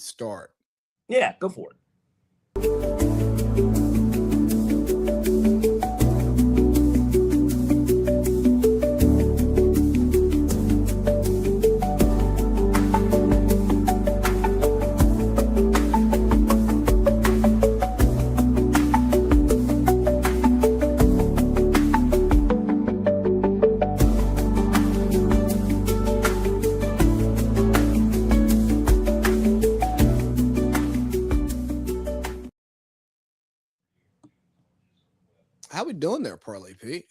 start. Yeah, go for it. How we doing there, Parlay Pete?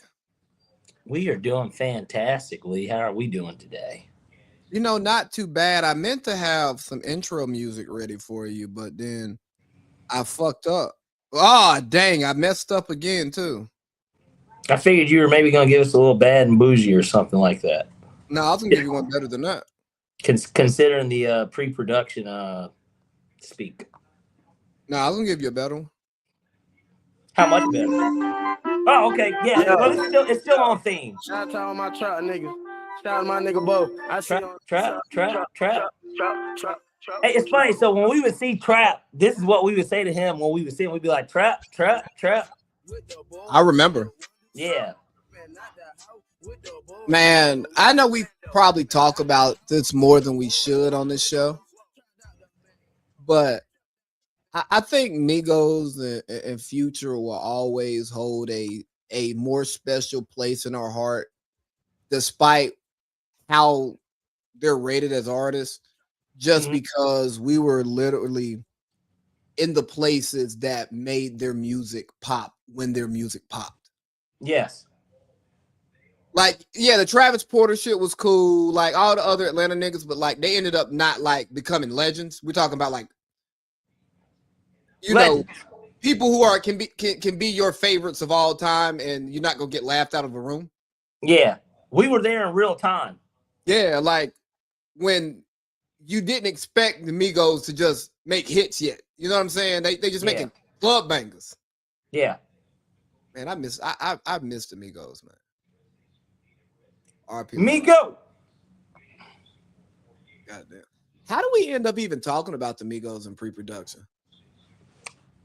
We are doing fantastically. How are we doing today? Not too bad. I meant to have some intro music ready for you, but then I fucked up. Oh, dang. I messed up again, too. I figured you were maybe going to give us a little bad and bougie or something like that. No, I was going to give you one better than that. Considering the pre-production speak. No, I was going to give you a better one. How much better? Oh, okay. Yeah, but it's still on theme. Shout out to all my trap niggas. Shout out to my nigga Bo. I see Trap. Hey, it's funny. So when we would see Trap, this is what we would say to him when we would see him. We'd be like, Trap. I remember. Yeah. Man, I know we probably talk about this more than we should on this show, but I think Migos and Future will always hold a more special place in our heart, despite how they're rated as artists, just because we were literally in the places that made their music pop when their music popped. Yes. Like, yeah, the Travis Porter shit was cool, like all the other Atlanta niggas, but like they ended up not like becoming legends. We're talking about like, legends. People who can be your favorites of all time, and you're not gonna get laughed out of a room. Yeah, we were there in real time. Yeah, like when you didn't expect the Migos to just make hits yet. You know what I'm saying? They just making club bangers. Yeah. Man, I missed the Migos, man. RP. Migo. Goddamn. How do we end up even talking about the Migos in pre-production?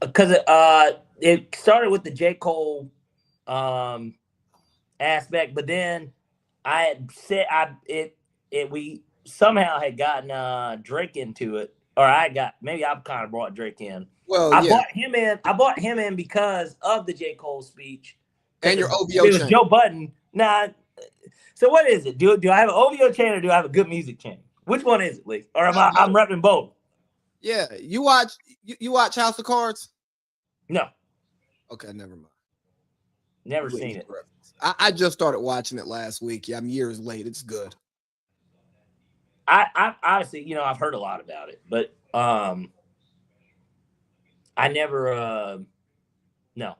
Because it started with the J. Cole aspect, but then I had said we somehow had gotten Drake into it, or I've kind of brought Drake in. Well, I brought him in because of the J. Cole speech and your OVO. It was Joe Budden. Nah. So what is it? Do I have an OVO chain or do I have a good music chain? Which one is it, Lee? Or I'm repping both? Yeah, you watch House of Cards? No. Okay, never mind. Never seen it. I just started watching it last week. Yeah, I'm years late. It's good. I obviously, I've heard a lot about it, but I never no.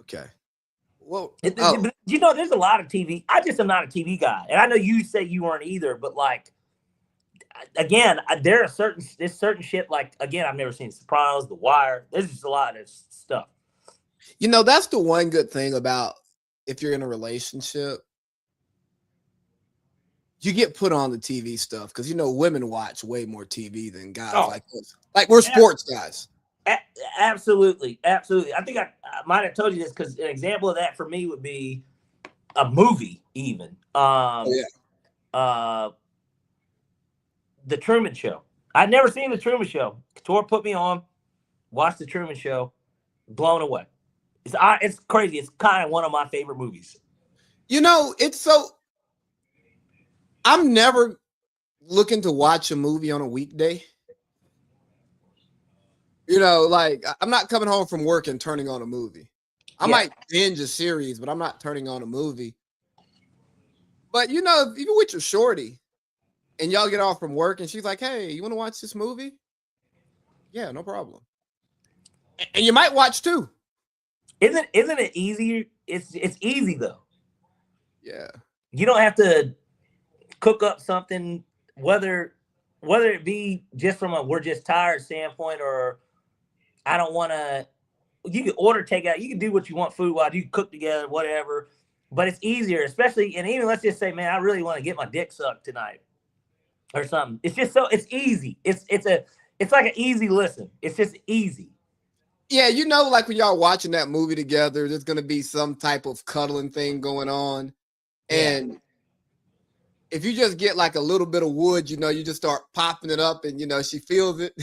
Okay. Well, there's a lot of TV. I just am not a TV guy, and I know you say you weren't either. But like, again, there's certain shit. Like, again, I've never seen Sopranos, The Wire. There's just a lot of stuff. That's the one good thing about if you're in a relationship, you get put on the TV stuff because women watch way more TV than guys like us. Like we're sports guys. Absolutely. I think I might have told you this because an example of that for me would be a movie, even. The Truman Show. I'd never seen The Truman Show. Couture put me on, watched The Truman Show, blown away. It's crazy. It's kind of one of my favorite movies. It's so. I'm never looking to watch a movie on a weekday. Like I'm not coming home from work and turning on a movie. I might binge a series, but I'm not turning on a movie. But even with your shorty and y'all get off from work and she's like, hey, you want to watch this movie? Yeah, no problem. And you might watch two. Isn't it easier? It's easy though. Yeah. You don't have to cook up something, whether it be just from a we're just tired standpoint or I don't want to. You can order takeout. You can do what you want food wise. You can cook together, whatever. But it's easier, especially, and even let's just say, man, I really want to get my dick sucked tonight. or something. It's just it's easy. It's like an easy listen. It's just easy. Yeah, like when y'all watching that movie together, there's gonna be some type of cuddling thing going on, and if you just get like a little bit of wood, you just start popping it up, and she feels it.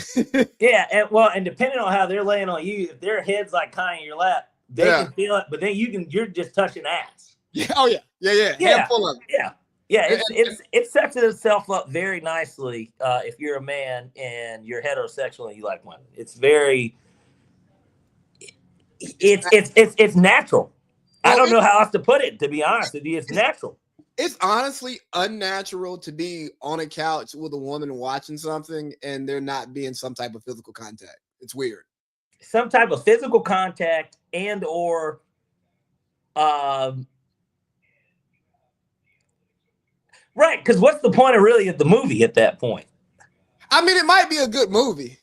Yeah, and depending on how they're laying on you, if their head's like kind of in your lap, they can feel it, but then you're just touching ass. Yeah. Oh yeah. Handful of it. Yeah. It sets itself up very nicely if you're a man and you're heterosexual and you like women. It's very. It's natural. Well, I don't know how else to put it. To be honest with you, it's natural. It's honestly unnatural to be on a couch with a woman watching something and there not being some type of physical contact. It's weird. Some type of physical contact and or right, because what's the point of the movie at that point? I mean, it might be a good movie.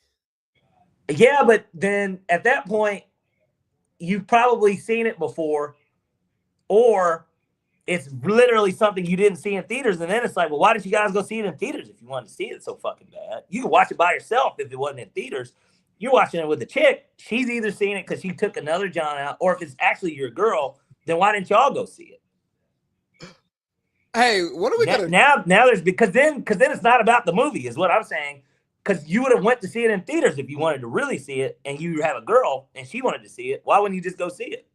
Yeah, but then at that point, you've probably seen it before, or it's literally something you didn't see in theaters, and then it's like, well, why did you guys go see it in theaters if you wanted to see it so fucking bad? You can watch it by yourself if it wasn't in theaters. You're watching it with a chick. She's either seeing it because she took another John out, or if it's actually your girl, then why didn't y'all go see it? Hey, what are we gonna now? There's because then it's not about the movie, is what I'm saying. Because you would have went to see it in theaters if you wanted to really see it, and you have a girl and she wanted to see it. Why wouldn't you just go see it?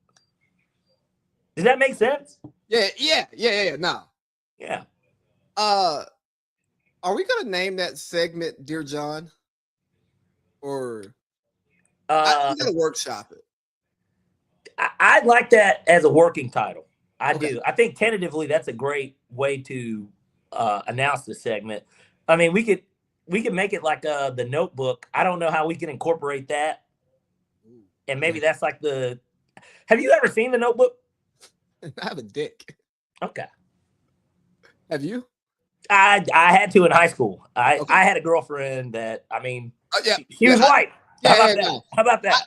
Does that make sense? Yeah. No. Yeah. Are we gonna name that segment "Dear John"? Or I'm gonna workshop it. I'd like that as a working title. I do. I think tentatively that's a great way to announce the segment. I mean, we could make it like the Notebook. I don't know how we can incorporate that. And maybe that's like the. Have you ever seen the Notebook? I have a dick. Okay. Have you? I had to in high school. I had a girlfriend that she was white. How about that?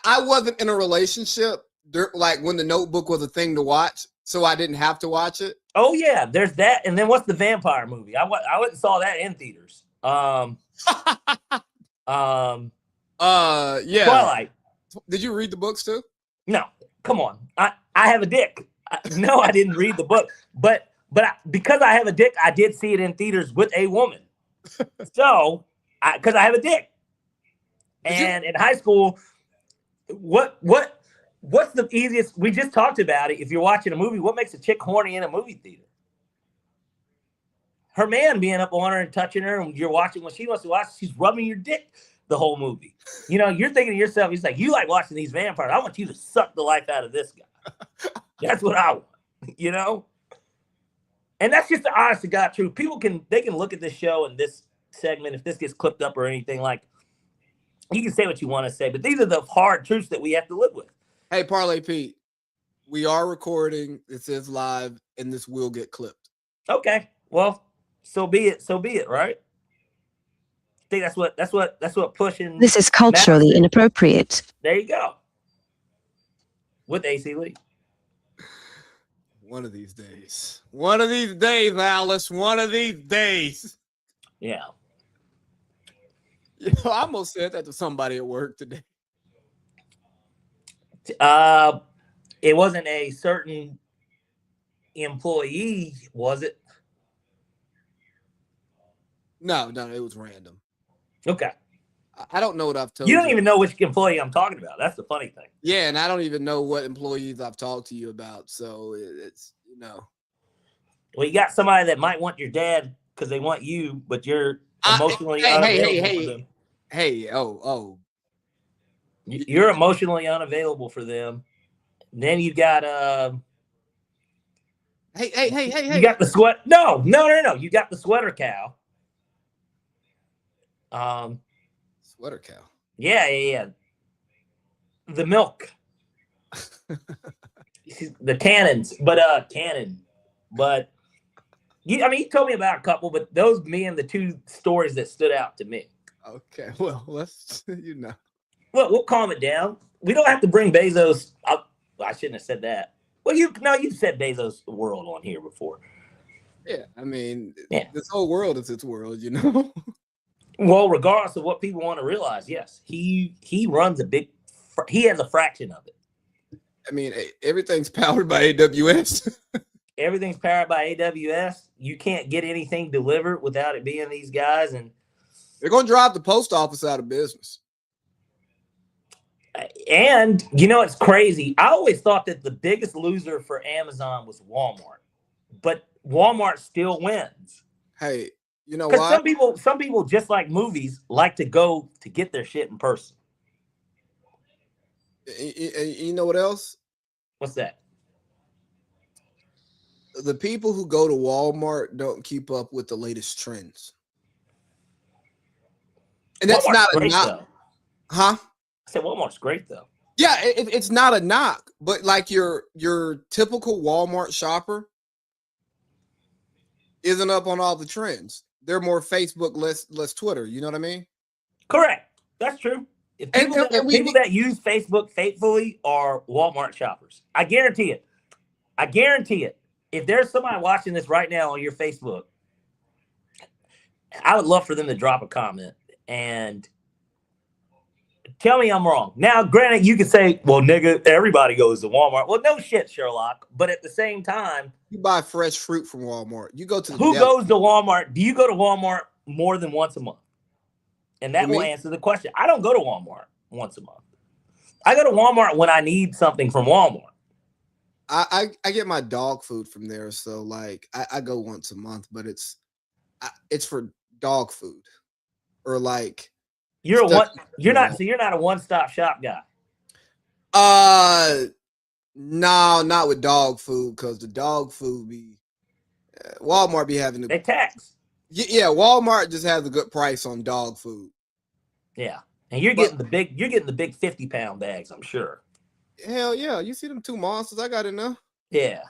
I wasn't in a relationship like when the Notebook was a thing to watch, so I didn't have to watch it. Oh yeah, there's that. And then what's the vampire movie? I went and saw that in theaters. Yeah. Twilight. Did you read the books too? No, come on. I have a dick. No, I didn't read the book, but because I have a dick, I did see it in theaters with a woman. So, because I have a dick, and in high school, what's the easiest? We just talked about it. If you're watching a movie, what makes a chick horny in a movie theater? Her man being up on her and touching her, and you're watching what she wants to watch. She's rubbing your dick the whole movie. You're thinking to yourself, he's like, you like watching these vampires. I want you to suck the life out of this guy. That's what I want, And that's just the honest to God truth. People can look at this show and this segment, if this gets clipped up or anything, like, you can say what you want to say, but these are the hard truths that we have to live with. Hey, Parlay Pete, we are recording. It says live, and this will get clipped. Okay. Well, so be it, right? I think that's what pushing. This is culturally inappropriate. There you go. With AC Lee. One of these days. One of these days, Alice. One of these days. Yeah. I almost said that to somebody at work today. It wasn't a certain employee, was it? No, it was random. Okay. I don't know what I've told you. You don't even know which employee I'm talking about. That's the funny thing. Yeah, and I don't even know what employees I've talked to you about. So it's, Well, you got somebody that might want your dad because they want you, but you're emotionally unavailable for them. You're emotionally unavailable for them. Then you got Hey. You got the sweat. No. You got the sweater cow. Sweater cow. Yeah. The milk. The cannons, but cannon. But he told me about a couple, but those being the two stories that stood out to me. Okay, well, let's Well, we'll calm it down. We don't have to bring Bezos up. I shouldn't have said that. Well, you've said Bezos World on here before. Yeah, I mean, Yeah. this whole world is its world, you know. Well, regardless of what people want to realize, yes, he runs he has a fraction of it. I mean, everything's powered by AWS. Everything's powered by AWS. You can't get anything delivered without it being these guys, and They're going to drive the post office out of business. And you know, it's crazy. I always thought that the biggest loser for Amazon was Walmart, but Walmart still wins. Hey, you know Because why? some people just like movies like to go to get their shit in person. You know what else? What's that? The people who go to Walmart don't keep up with the latest trends. And that's Walmart's not a great, knock. though. Huh? I said Walmart's great though. Yeah, it's not a knock, but like your typical Walmart shopper isn't up on all the trends. They're more Facebook, less Twitter. You know what I mean? Correct. That's true. If people, that use Facebook faithfully are Walmart shoppers. I guarantee it. I guarantee it. If there's somebody watching this right now on your Facebook, I would love for them to drop a comment and tell me I'm wrong. Now, granted, you could say, well, nigga, everybody goes to Walmart. Well, no shit, Sherlock. But at the same time, you buy fresh fruit from Walmart. You go to who goes to Walmart? Do you go to Walmart more than once a month? And that will answer the question. I don't go to Walmart once a month. I go to Walmart when I need something from Walmart. I get my dog food from there. So like I go once a month, but it's for dog food or like you're not a one-stop shop guy. No, not with dog food, because the dog food be Walmart be having they tax. Yeah, Walmart just has a good price on dog food. Yeah, and you're getting the big 50-pound bags, I'm sure. Hell yeah, you see them two monsters I got in there? Yeah,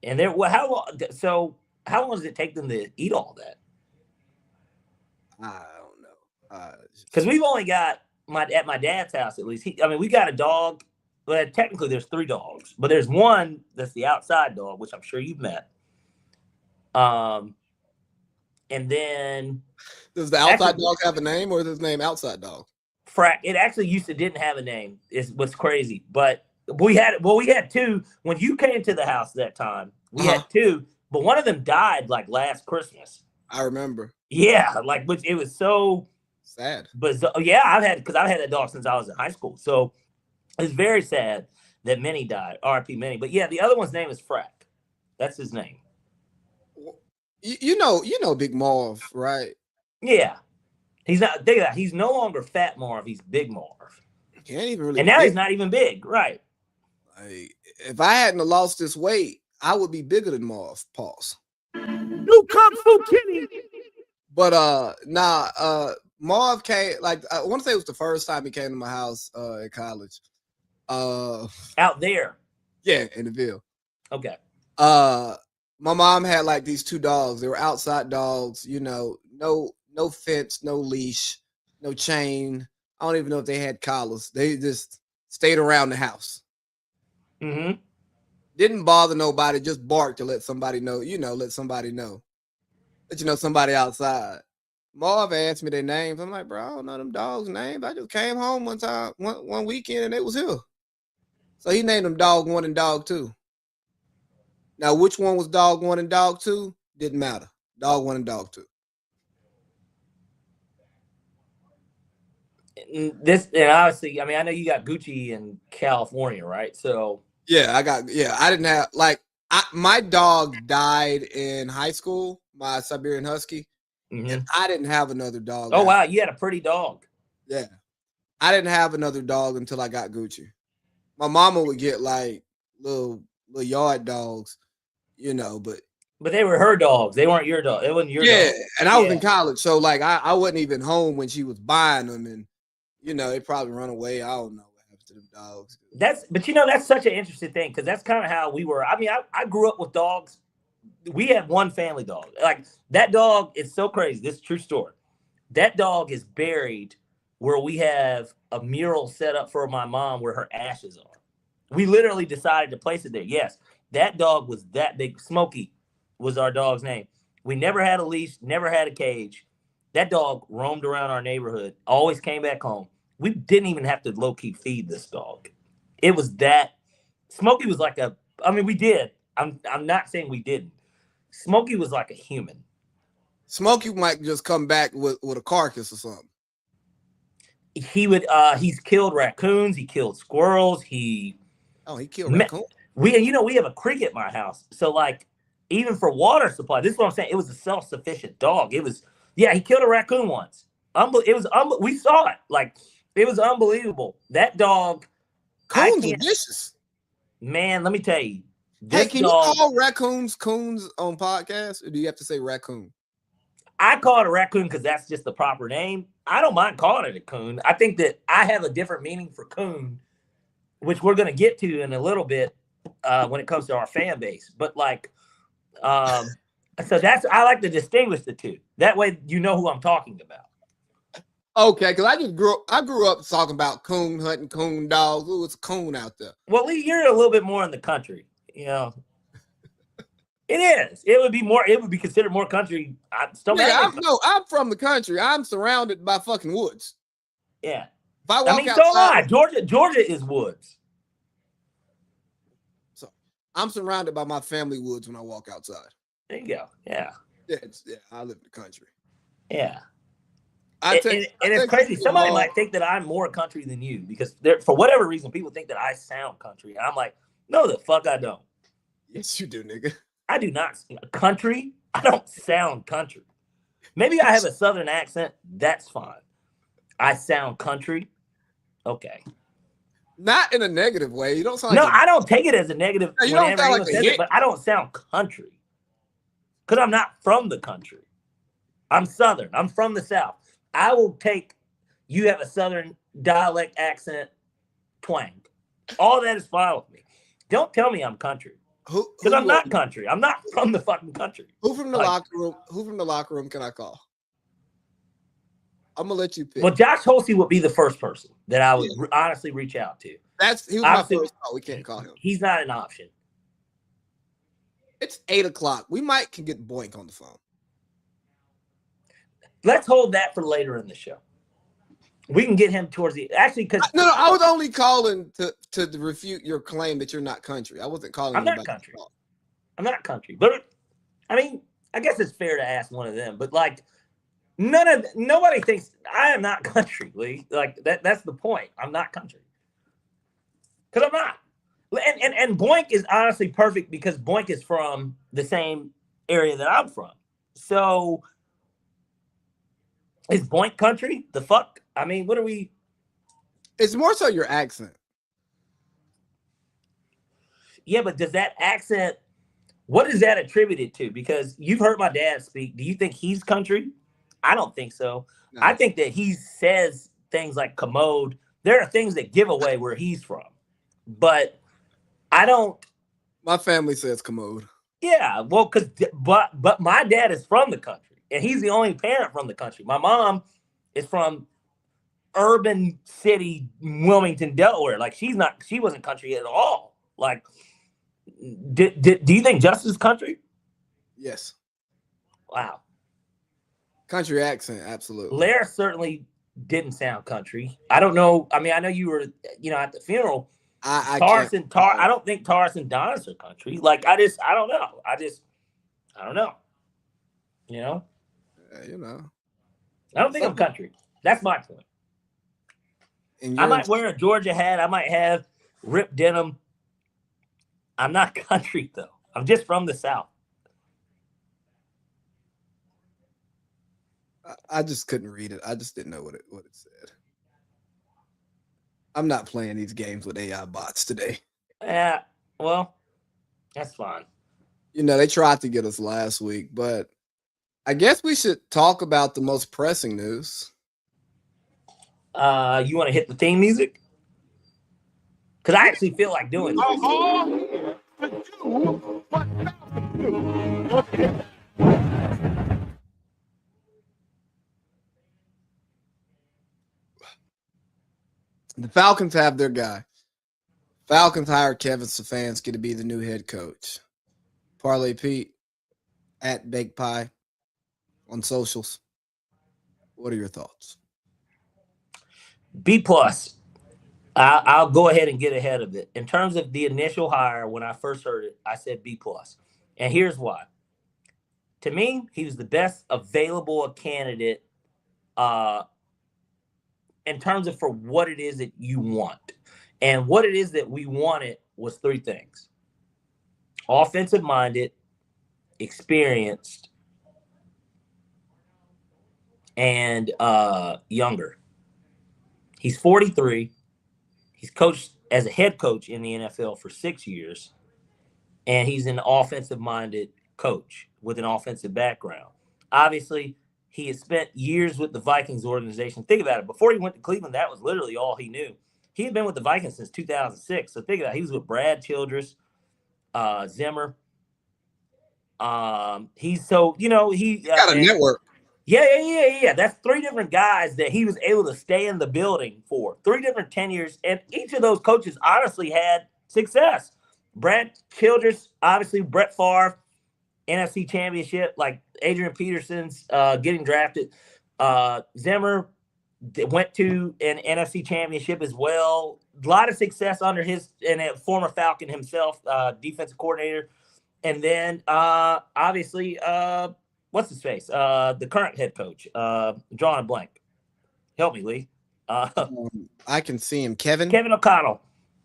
and they're how long does it take them to eat all that? I don't know. Because we've only got at my dad's house at least. We got a dog. Well, technically there's 3 dogs, but there's one that's the outside dog, which I'm sure you've met. And then does the outside dog have a name, or is his name Outside Dog? Frack. It actually didn't have a name. Is what's crazy, but we had 2 when you came to the house that time. We had 2, but one of them died like last Christmas. I remember. Yeah, which it was so sad. But yeah, I've had that dog since I was in high school, so it's very sad that Minnie died. R.I.P. Minnie. But yeah, the other one's name is Frack. That's his name. You know Big Marv, right? Yeah. He's not. Think of that. He's no longer Fat Marv. He's Big Marv. He ain't even really. And now he's not even big, right? Like, if I hadn't lost this weight, I would be bigger than Marv. Pause. New Kung Fu Kitty. But Marv came. Like, I want to say it was the first time he came to my house at college. Out there. Yeah, in the Ville. Okay. My mom had like these 2 dogs. They were outside dogs, you know, no fence, no leash, no chain. I don't even know if they had collars. They just stayed around the house. Mm-hmm. Didn't bother nobody, just barked to let somebody know, let somebody know. Let you know somebody outside. Marv asked me their names. I'm like, bro, I don't know them dogs' names. I just came home one weekend and they was here. So he named them Dog 1 and Dog 2. Now, which one was Dog 1 and Dog 2? Didn't matter. Dog 1 and Dog 2. And obviously, I know you got Gucci in California, right? So yeah, I didn't have my dog died in high school, my Siberian Husky. Mm-hmm. And I didn't have another dog. Oh wow, you had a pretty dog. Yeah, I didn't have another dog until I got Gucci. My mama would get like little yard dogs, but they were her dogs. They weren't your dog. It wasn't your dog. Yeah, and I was in college, so like I wasn't even home when she was buying them, and they probably run away. I don't know what happened to them dogs. That's such an interesting thing, because that's kind of how we were. I grew up with dogs. We had one family dog. Like, that dog is so crazy. This is a true story. That dog is buried where we have a mural set up for my mom where her ashes are. We literally decided to place it there. Yes, that dog was that big. Smokey. was our dog's name. We never had a leash, never had a cage. That dog roamed around our neighborhood, always came back home. We didn't even have to low-key feed this dog. It was that. Smokey was like we did. I'm not saying we didn't. Smokey was like a human. Smokey might just come back with a carcass or something. He's killed raccoons, he killed squirrels, he killed raccoons. We have a creek at my house. So like even for water supply, this is what I'm saying. It was a self-sufficient dog. He killed a raccoon once. We saw it. Like it was unbelievable. That dog. Coons are vicious. Man, let me tell you. Hey, can you call raccoons coons on podcasts, or do you have to say raccoon? I call it a raccoon because that's just the proper name. I don't mind calling it a coon. I think that I have a different meaning for coon, which we're going to get to in a little bit when it comes to our fan base. But like, so I like to distinguish the two. That way, you know who I'm talking about. Okay, because I grew up talking about coon hunting, coon dogs. Ooh, it's a coon out there. Well, Lee, you're a little bit more in the country, you know. It is. It would be considered more country. I'm from the country. I'm surrounded by fucking woods. Yeah. If I walk outside, so am I. Georgia is woods. So I'm surrounded by my family woods when I walk outside. There you go. Yeah. Yeah, I live in the country. Yeah. It's crazy. Somebody might think that I'm more country than you because for whatever reason, people think that I sound country. And I'm like, no, the fuck I don't. Yes, you do, nigga. I do not. Country? I don't sound country. Maybe I have a southern accent. That's fine. I sound country. Okay. Not in a negative way. You don't sound like I don't take it as a negative. No, you don't sound like a but I don't sound country because I'm not from the country. I'm southern. I'm from the South. I will take you have a southern dialect accent twang. All that is fine with me. Don't tell me I'm country. Because I'm not country. I'm not from the fucking country. Who from the locker room? Who from the locker room can I call? I'm gonna let you pick. Well, Josh Holsey would be the first person that I would honestly reach out to. He was my first call. We can't call him. He's not an option. It's 8:00. We can get Boink on the phone. Let's hold that for later in the show. We can get him towards the because I was only calling to refute your claim that you're not country. I wasn't calling. I'm not country. I'm not country, but I mean, I guess it's fair to ask one of them. But like, nobody thinks I am not country, Lee. Like that's the point. I'm not country because I'm not. And Boink is honestly perfect because Boink is from the same area that I'm from. So is Boink country? The fuck? I mean, what are we? It's more so your accent. Yeah, but does that accent, what is that attributed to? Because you've heard my dad speak. Do you think he's country? I don't think so. No. I think that he says things like commode. There are things that give away where he's from. But I don't. My family says commode. Yeah, well, but my dad is from the country. And he's the only parent from the country. My mom is from urban city, Wilmington, Delaware. Like she wasn't country at all. Like, do you think Justice is country? Yes. Wow. Country accent, absolutely. Lair certainly didn't sound country. I don't know. I mean, I know you were, at the funeral. I don't think Taurus and Donis are country. Like, I don't know. I don't know. I don't think I'm country. That's my point. I might wear a Georgia hat. I might have ripped denim. I'm not country, though. I'm just from the South. I just couldn't read it. I just didn't know what it said. I'm not playing these games with AI bots today. Yeah, well, that's fine. They tried to get us last week, but I guess we should talk about the most pressing news. You want to hit the theme music? Because I actually feel like doing this. The Falcons have their guy. Falcons hired Kevin Stefanski to be the new head coach. Parlay Pete, at Baked Pie on socials. What are your thoughts? B plus. I'll go ahead and get ahead of it. In terms of the initial hire, when I first heard it, I said B plus. And here's why. To me, he was the best available candidate in terms of for what it is that you want. And what it is that we wanted was three things. Offensive-minded, experienced, and younger. He's 43. He's coached as a head coach in the NFL for 6 years. And he's an offensive-minded coach with an offensive background. Obviously, he has spent years with the Vikings organization. Think about it. Before he went to Cleveland, that was literally all he knew. He had been with the Vikings since 2006. So think about it. He was with Brad Childress, Zimmer. He's so, he got a network. Yeah. That's three different guys that he was able to stay in the building for. 3 different tenures. And each of those coaches honestly had success. Brad Childress, obviously Brett Favre, NFC Championship, like Adrian Peterson's getting drafted. Zimmer went to an NFC Championship as well. A lot of success under his and a former Falcon himself, defensive coordinator. And then obviously, what's his face? The current head coach, drawing a blank. Help me, Lee. I can see him. Kevin O'Connell.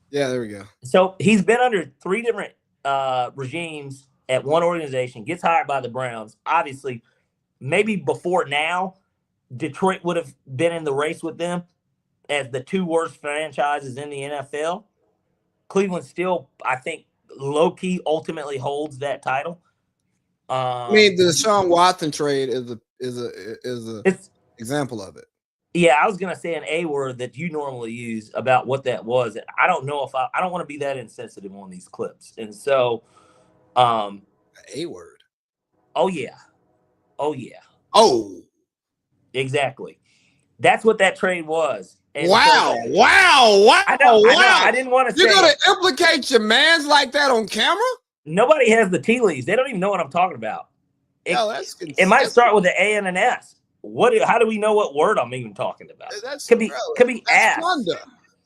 Yeah, there we go. So he's been under 3 different regimes at one organization, gets hired by the Browns. Obviously, maybe before now, Detroit would have been in the race with them as the 2 worst franchises in the NFL. Cleveland still, I think, low-key ultimately holds that title. I mean, the Deshaun Watson trade is a example of it. Yeah, I was gonna say an A word that you normally use about what that was. I don't know if I don't want to be that insensitive on these clips, and so, A word. Oh yeah. Oh, exactly. That's what that trade was. And wow. I know. I didn't want to say. You're gonna implicate your mans like that on camera? Nobody has the tea leaves. They don't even know what I'm talking about. It might start with an A and an S. How do we know what word I'm even talking about? Could be ass. Plunder.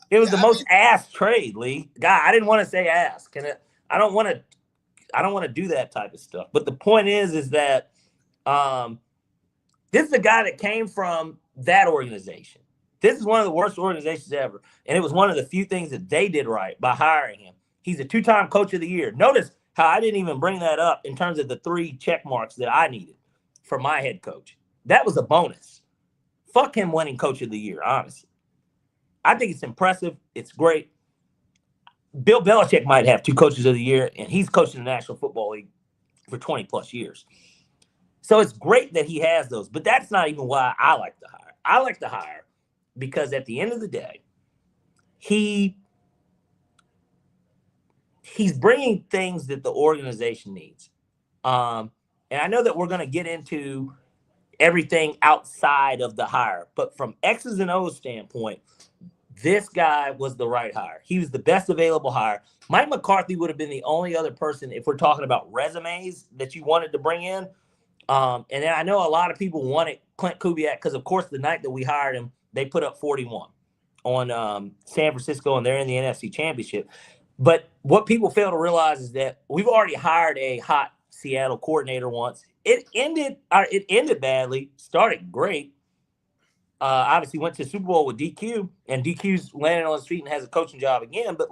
It was the most ass trade, Lee. God, I didn't want to say ass. I don't want to do that type of stuff. But the point is that this is a guy that came from that organization. This is one of the worst organizations ever. And it was one of the few things that they did right by hiring him. He's a 2-time coach of the year. Notice how I didn't even bring that up in terms of the 3 check marks that I needed for my head coach. That was a bonus. Fuck him winning coach of the year, honestly. I think it's impressive. It's great. Bill Belichick might have 2 coaches of the year, and he's coaching the National Football League for 20-plus years. So it's great that he has those, but that's not even why I like to hire. I like to hire because at the end of the day, he's bringing things that the organization needs. And I know that we're going to get into everything outside of the hire, but from X's and O's standpoint, this guy was the right hire. He was the best available hire. Mike McCarthy would have been the only other person, if we're talking about resumes, that you wanted to bring in. And then I know a lot of people wanted Clint Kubiak because, of course, the night that we hired him, they put up 41 on San Francisco, and they're in the NFC Championship. But what people fail to realize is that we've already hired a hot Seattle coordinator once. It ended badly, started great. Obviously went to the Super Bowl with DQ, and DQ's landed on his feet and has a coaching job again. But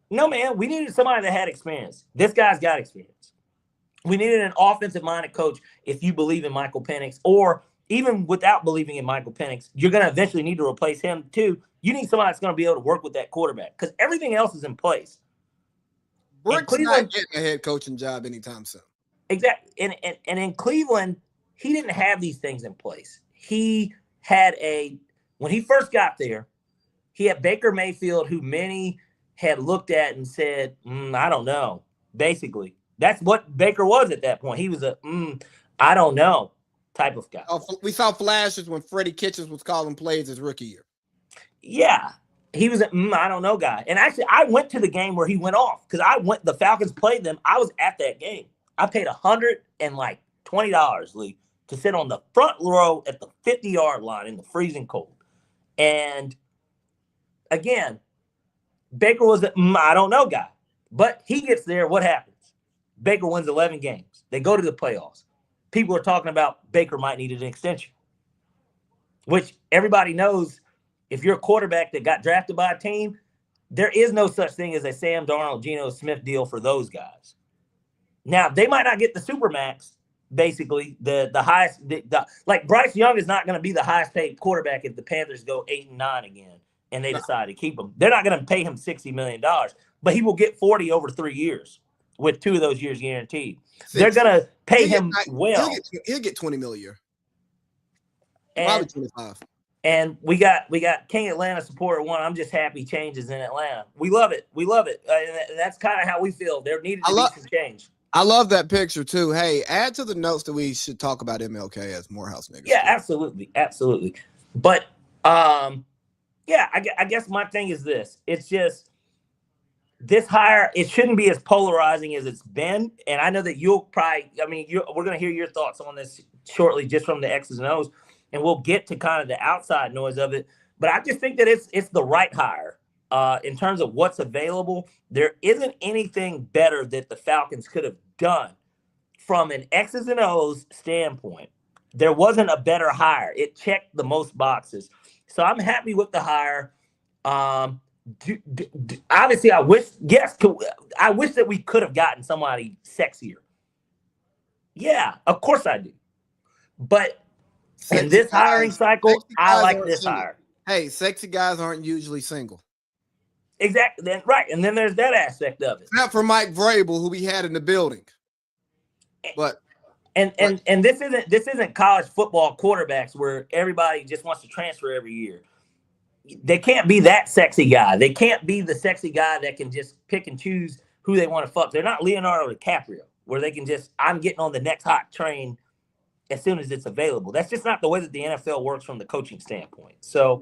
no, man, we needed somebody that had experience. This guy's got experience. We needed an offensive-minded coach if you believe in Michael Penix, or even without believing in Michael Penix, you're going to eventually need to replace him too. You need somebody that's going to be able to work with that quarterback because everything else is in place. Brick's not getting a head coaching job anytime soon. Exactly. And in Cleveland, he didn't have these things in place. He had when he first got there, he had Baker Mayfield, who many had looked at and said, I don't know. Basically, that's what Baker was at that point. He was I don't know type of guy. Oh, we saw flashes when Freddie Kitchens was calling plays his rookie year. Yeah. He was I don't know guy. And actually, I went to the game where he went off because the Falcons played them. I was at that game. I paid $120, Lee, to sit on the front row at the 50-yard line in the freezing cold. And again, Baker was I don't know guy, but he gets there. What happens? Baker wins 11 games. They go to the playoffs. People are talking about Baker might need an extension, which everybody knows if you're a quarterback that got drafted by a team, there is no such thing as a Sam Darnold, Geno Smith deal for those guys. Now, they might not get the Supermax, basically, the highest. Like Bryce Young is not going to be the highest paid quarterback if the Panthers go 8-9 again and they decide to keep him. They're not going to pay him $60 million, but he will get 40 over 3 years with 2 of those years guaranteed. They're going to pay him well. He'll get $20 million a year. And, probably 25. And we got King Atlanta supporter 1. I'm just happy changes in Atlanta. We love it. We love it. That's kind of how we feel. There needed to be some change. I love that picture too. Hey, add to the notes that we should talk about MLK as Morehouse niggas. Yeah, absolutely. Absolutely. But yeah, I guess my thing is this. It's just this hire, it shouldn't be as polarizing as it's been. And I know that you'll probably, we're going to hear your thoughts on this shortly just from the X's and O's, and we'll get to kind of the outside noise of it. But I just think that it's the right hire in terms of what's available. There isn't anything better that the Falcons could have done from an X's and O's standpoint. There wasn't a better hire. It checked the most boxes. So I'm happy with the hire. Obviously, I wish that we could have gotten somebody sexier. Yeah, of course I do. But in this hiring cycle, I like this hire. Hey, sexy guys aren't usually single. Exactly. Then right, and then there's that aspect of it. Not for Mike Vrabel, who we had in the building. But and this isn't college football quarterbacks where everybody just wants to transfer every year. They can't be that sexy guy. They can't be the sexy guy that can just pick and choose who they want to fuck. They're not Leonardo DiCaprio, where they can just, I'm getting on the next hot train as soon as it's available. That's just not the way that the NFL works from the coaching standpoint. So,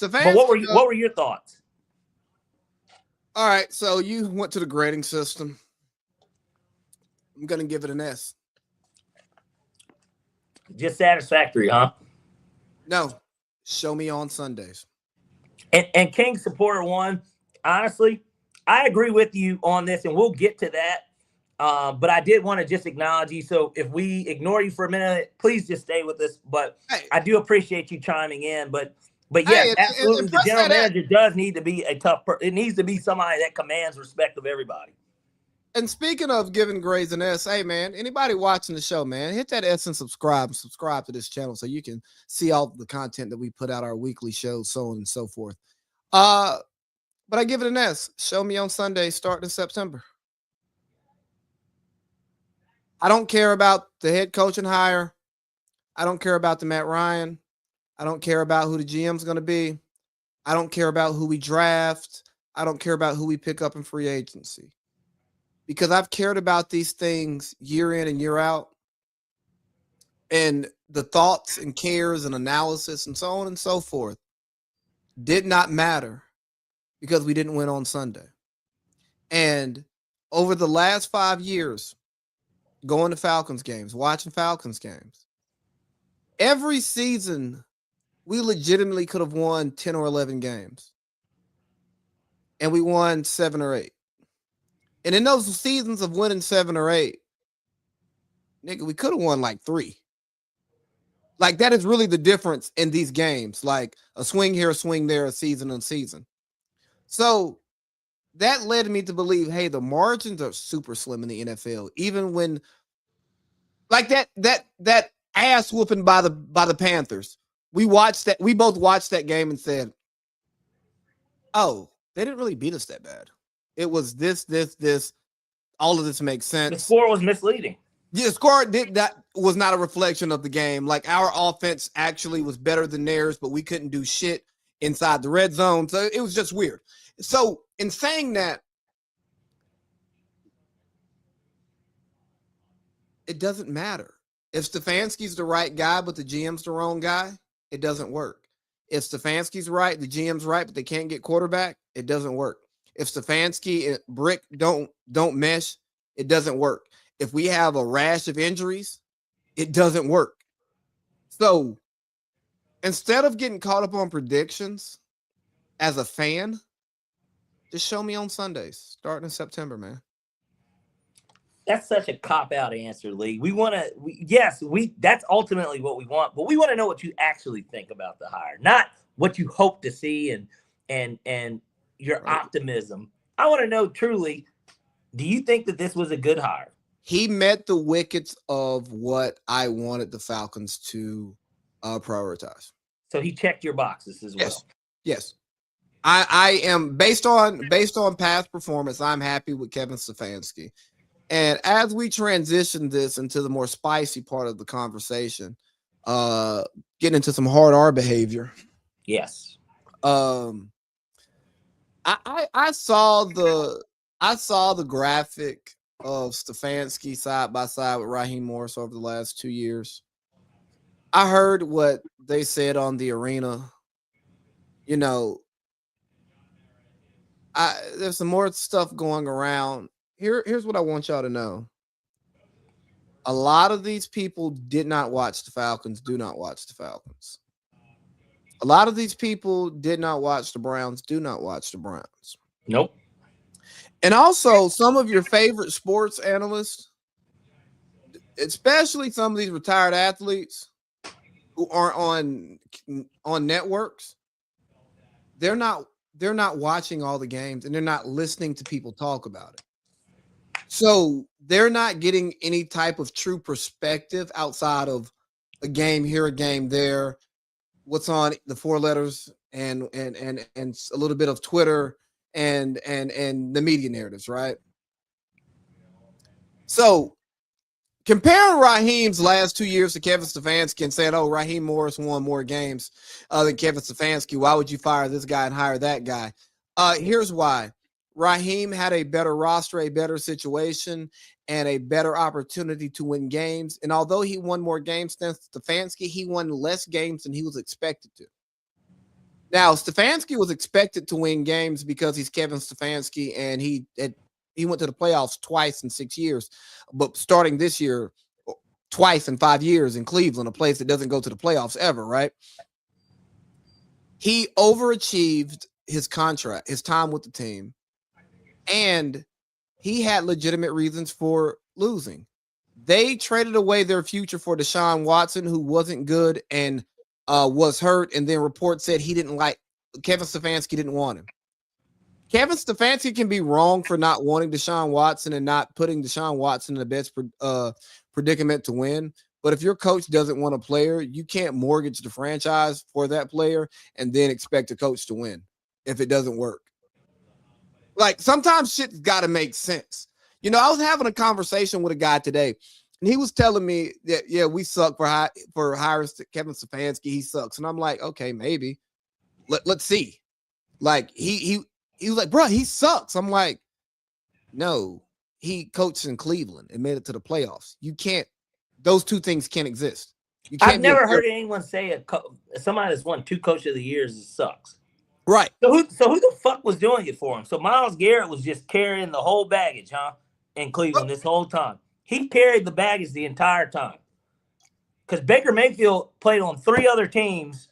but what were your thoughts? All right, so you went to the grading system. I'm going to give it an S. Just satisfactory, huh? No. Show me on Sundays. And King Supporter 1, honestly, I agree with you on this, and we'll get to that. But I did want to just acknowledge you. So if we ignore you for a minute, please just stay with us. But hey, I do appreciate you chiming in. But yes, absolutely, the general manager does need to be a tough person. It needs to be somebody that commands respect of everybody. And speaking of giving grades an S, hey, man, anybody watching the show, man, hit that S and subscribe to this channel so you can see all the content that we put out, our weekly shows, so on and so forth. But I give it an S. Show me on Sunday, starting in September. I don't care about the head coach and hire. I don't care about the Matt Ryan. I don't care about who the GM's going to be. I don't care about who we draft. I don't care about who we pick up in free agency. Because I've cared about these things year in and year out. And the thoughts and cares and analysis and so on and so forth did not matter because we didn't win on Sunday. And over the last 5 years, going to Falcons games, watching Falcons games, every season we legitimately could have won 10 or 11 games. And we won 7 or 8. And in those seasons of winning 7 or 8, nigga, we could have won like 3. Like, that is really the difference in these games. Like, a swing here, a swing there, a season on season. So that led me to believe, hey, the margins are super slim in the NFL. Even when, like that ass whooping by the Panthers, we both watched that game and said, oh, they didn't really beat us that bad. It was this. All of this makes sense. The score was misleading. Yeah, the score was not a reflection of the game. Like, our offense actually was better than theirs, but we couldn't do shit inside the red zone. So it was just weird. So in saying that, it doesn't matter. If Stefanski's the right guy, but the GM's the wrong guy, it doesn't work. If Stefanski's right, the GM's right, but they can't get quarterback, it doesn't work. If Stefanski and Brick don't mesh, it doesn't work. if we have a rash of injuries, it doesn't work. So instead of getting caught up on predictions as a fan, just show me on Sundays, starting in September, man. That's such a cop-out answer, Lee. We want to, that's ultimately what we want, but we want to know what you actually think about the hire, not what you hope to see and your optimism. I want to know truly, do you think that this was a good hire? He met the wickets of what I wanted the Falcons to prioritize. So he checked your boxes as well. Yes. I am based on past performance. I'm happy with Kevin Stefanski. And as we transition this into the more spicy part of the conversation, getting into some hard R behavior. Yes. I saw the graphic of Stefanski side by side with Raheem Morris over the last 2 years. I heard what they said on the arena. You know, there's some more stuff going around. Here's what I want y'all to know. A lot of these people did not watch the Falcons, do not watch the Falcons. A lot of these people did not watch the Browns, do not watch the Browns. Nope. And also some of your favorite sports analysts, especially some of these retired athletes who are on networks, they're not watching all the games and they're not listening to people talk about it. So they're not getting any type of true perspective outside of a game here, a game there, what's on the four letters and a little bit of Twitter and the media narratives, right? So comparing Raheem's last 2 years to Kevin Stefanski and saying, oh, Raheem Morris won more games than Kevin Stefanski. Why would you fire this guy and hire that guy? Here's why. Raheem had a better roster, a better situation, and a better opportunity to win games. And although he won more games than Stefanski, he won less games than he was expected to. Now, Stefanski was expected to win games because he's Kevin Stefanski, and he went to the playoffs twice in 6 years. But starting this year, twice in 5 years in Cleveland, a place that doesn't go to the playoffs ever, right? He overachieved his contract, his time with the team. And he had legitimate reasons for losing. They traded away their future for Deshaun Watson, who wasn't good and was hurt. And then reports said Kevin Stefanski didn't want him. Kevin Stefanski can be wrong for not wanting Deshaun Watson and not putting Deshaun Watson in the best predicament to win. But if your coach doesn't want a player, you can't mortgage the franchise for that player and then expect a coach to win if it doesn't work. Like, sometimes shit's got to make sense. You know, I was having a conversation with a guy today, and he was telling me that, yeah, we suck for hiring Kevin Stefanski. He sucks. And I'm like, okay, maybe. Let's see. Like, he was like, bro, he sucks. I'm like, no, he coached in Cleveland and made it to the playoffs. You can't, those two things can't exist. You can't. I've never heard anyone say somebody that's won 2 Coach of the Years sucks. Right. So who the fuck was doing it for him? So Myles Garrett was just carrying the whole baggage, huh? In Cleveland this whole time. He carried the baggage the entire time. Because Baker Mayfield played on 3 other teams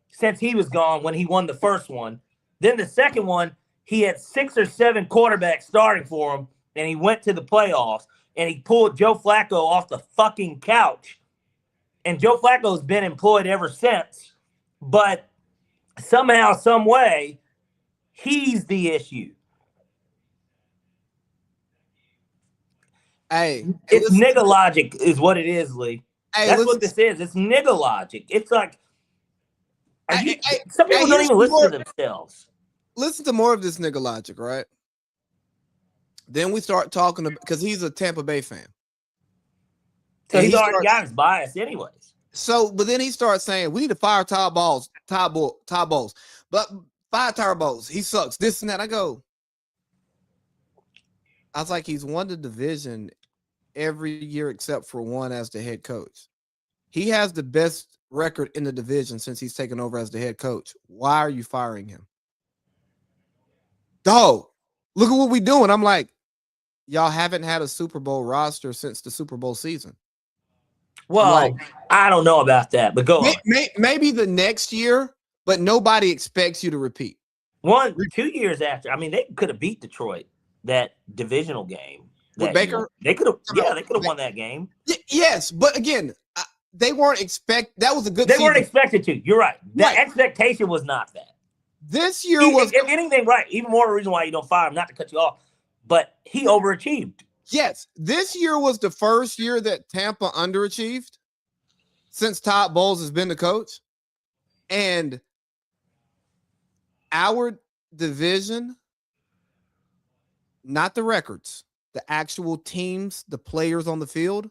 since he was gone when he won the first one. Then the second one, he had 6 or 7 quarterbacks starting for him, and he went to the playoffs, and he pulled Joe Flacco off the fucking couch. And Joe Flacco's been employed ever since. But somehow, some way, he's the issue. Hey, it's nigga logic is what it is, Lee. Hey, that's what this is. It's nigga logic. It's like some people don't even listen to themselves. Listen to more of this nigga logic, right? Then we start talking because he's a Tampa Bay fan. So he's already got his bias anyways. So, but then he starts saying, we need to fire Todd Bowles, but fire Todd Bowles. He sucks, this and that. I was like, he's won the division every year except for one as the head coach. He has the best record in the division since he's taken over as the head coach. Why are you firing him? Dog, look at what we're doing. I'm like, y'all haven't had a Super Bowl roster since the Super Bowl season. Well, Like, I don't know about that, but go on. Maybe the next year, but nobody expects you to repeat. 2 years after, I mean, they could have beat Detroit that divisional game. With Baker? They could have, they could have won that game. Yes, but again, they weren't that was a good They season. weren't expected to. You're right. The expectation was not that. This year was, if anything, right. Even more reason why you don't fire him, not to cut you off, but he overachieved. Yes, this year was the first year that Tampa underachieved since Todd Bowles has been the coach. And our division, not the records, the actual teams, the players on the field,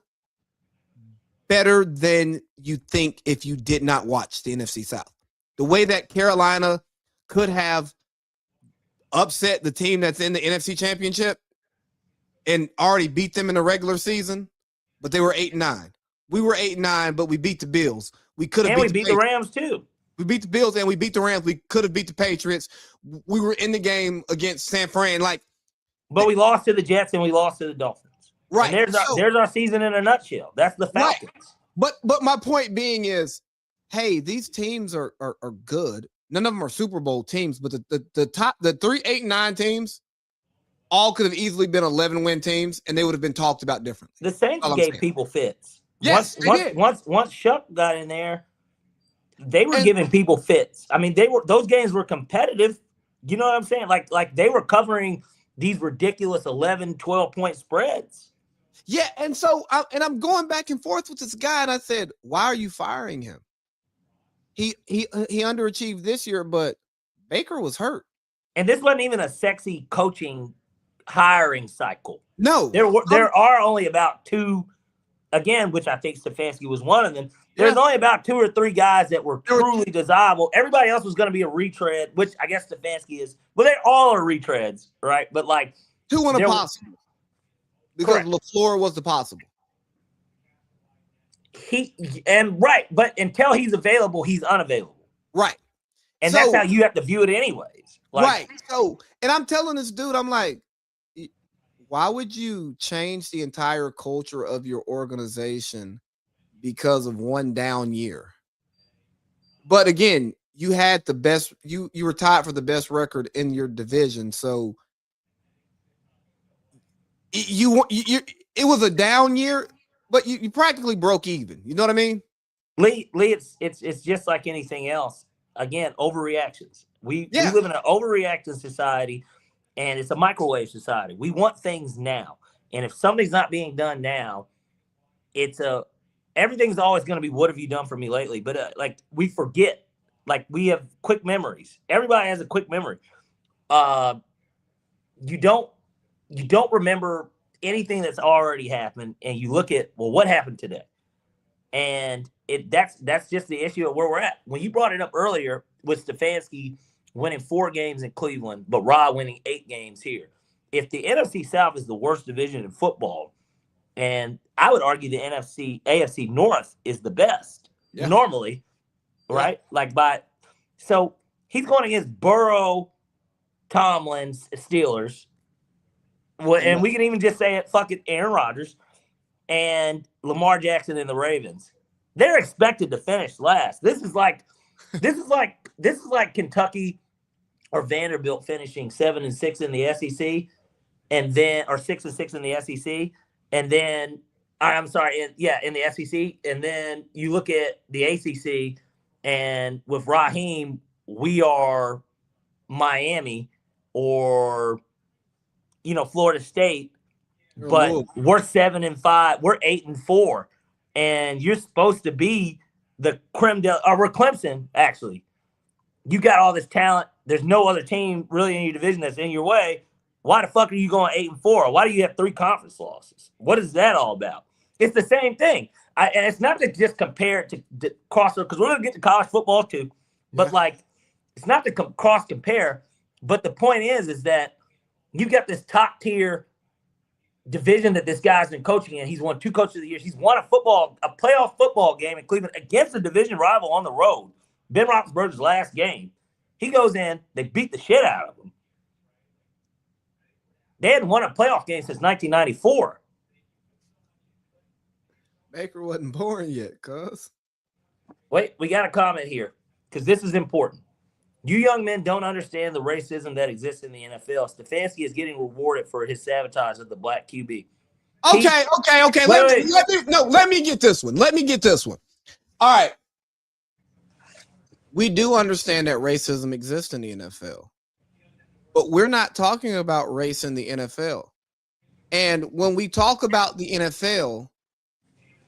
better than you think if you did not watch the NFC South. The way that Carolina could have upset the team that's in the NFC Championship and already beat them in the regular season, but they were 8-9. We were 8-9, but we beat the Bills. We could have beat the Rams too. We beat the Bills and we beat the Rams. We could have beat the Patriots. We were in the game against San Fran. But we lost to the Jets and we lost to the Dolphins. Right. And there's our season in a nutshell. That's the Falcons. Right. But my point being is, hey, these teams are good. None of them are Super Bowl teams, but the top, the 3, 8, 9 teams all could have easily been 11-win teams, and they would have been talked about differently. The Saints gave people fits. Yes, once Chuck got in there, they were giving people fits. I mean, those games were competitive. You know what I'm saying? Like they were covering these ridiculous 11, 12-point spreads. Yeah, and so I'm going back and forth with this guy, and I said, why are you firing him? He underachieved this year, but Baker was hurt. And this wasn't even a sexy coaching hiring cycle. No. There are only about 2, again, which I think Stefanski was one of them. There's only about 2 or 3 guys that were truly desirable. Everybody else was going to be a retread, which I guess Stefanski is. Well, they all are retreads, right? But 2 and a possible. Because LaFleur was the possible. But until he's available, he's unavailable. Right. And that's how you have to view it anyways. Right. So, and I'm telling this dude, I'm like, why would you change the entire culture of your organization because of one down year? But again, you had the best, you were tied for the best record in your division. So it was a down year, but you practically broke even. You know what I mean? Lee, it's just like anything else. Again, overreactions. We live in an overreacting society, and it's a microwave society. We want things now. And if something's not being done now, everything's always going to be, what have you done for me lately? But we forget. We have quick memories. Everybody has a quick memory. You don't remember anything that's already happened, and you look at, well, what happened today? And that's just the issue of where we're at. When you brought it up earlier with Stefanski winning 4 games in Cleveland, but Ra winning 8 games here. If the NFC South is the worst division in football, and I would argue the AFC North is the best normally, right? So he's going against Burrow, Tomlin's Steelers. Well, and we can even just say it, fuck it, Aaron Rodgers and Lamar Jackson and the Ravens. They're expected to finish last. This is like Kentucky or Vanderbilt finishing 7-6 in the SEC, and then or 6-6 in the SEC, and then in the SEC, and then you look at the ACC, and with Raheem, we are Miami or Florida State, but we're 7-5, we're 8-4, and you're supposed to be the we're Clemson, actually. You got all this talent. There's no other team really in your division that's in your way. Why the fuck are you going 8-4? Why do you have 3 conference losses? What is that all about? It's the same thing. And it's not to just compare it to the crossover, because we're going to get to college football too. But it's not to cross compare. But the point is that you got this top tier division that this guy's been coaching in. He's won 2 coaches of the year. He's won a playoff football game in Cleveland against a division rival on the road. Ben Roethlisberger's last game. He goes in, they beat the shit out of him. They hadn't won a playoff game since 1994. Baker wasn't born yet, cuz. Wait, we got a comment here because this is important. You young men don't understand the racism that exists in the NFL. Stefanski is getting rewarded for his sabotage of the black QB. Okay. Let me get this one. All right. We do understand that racism exists in the NFL, but we're not talking about race in the NFL. And when we talk about the NFL,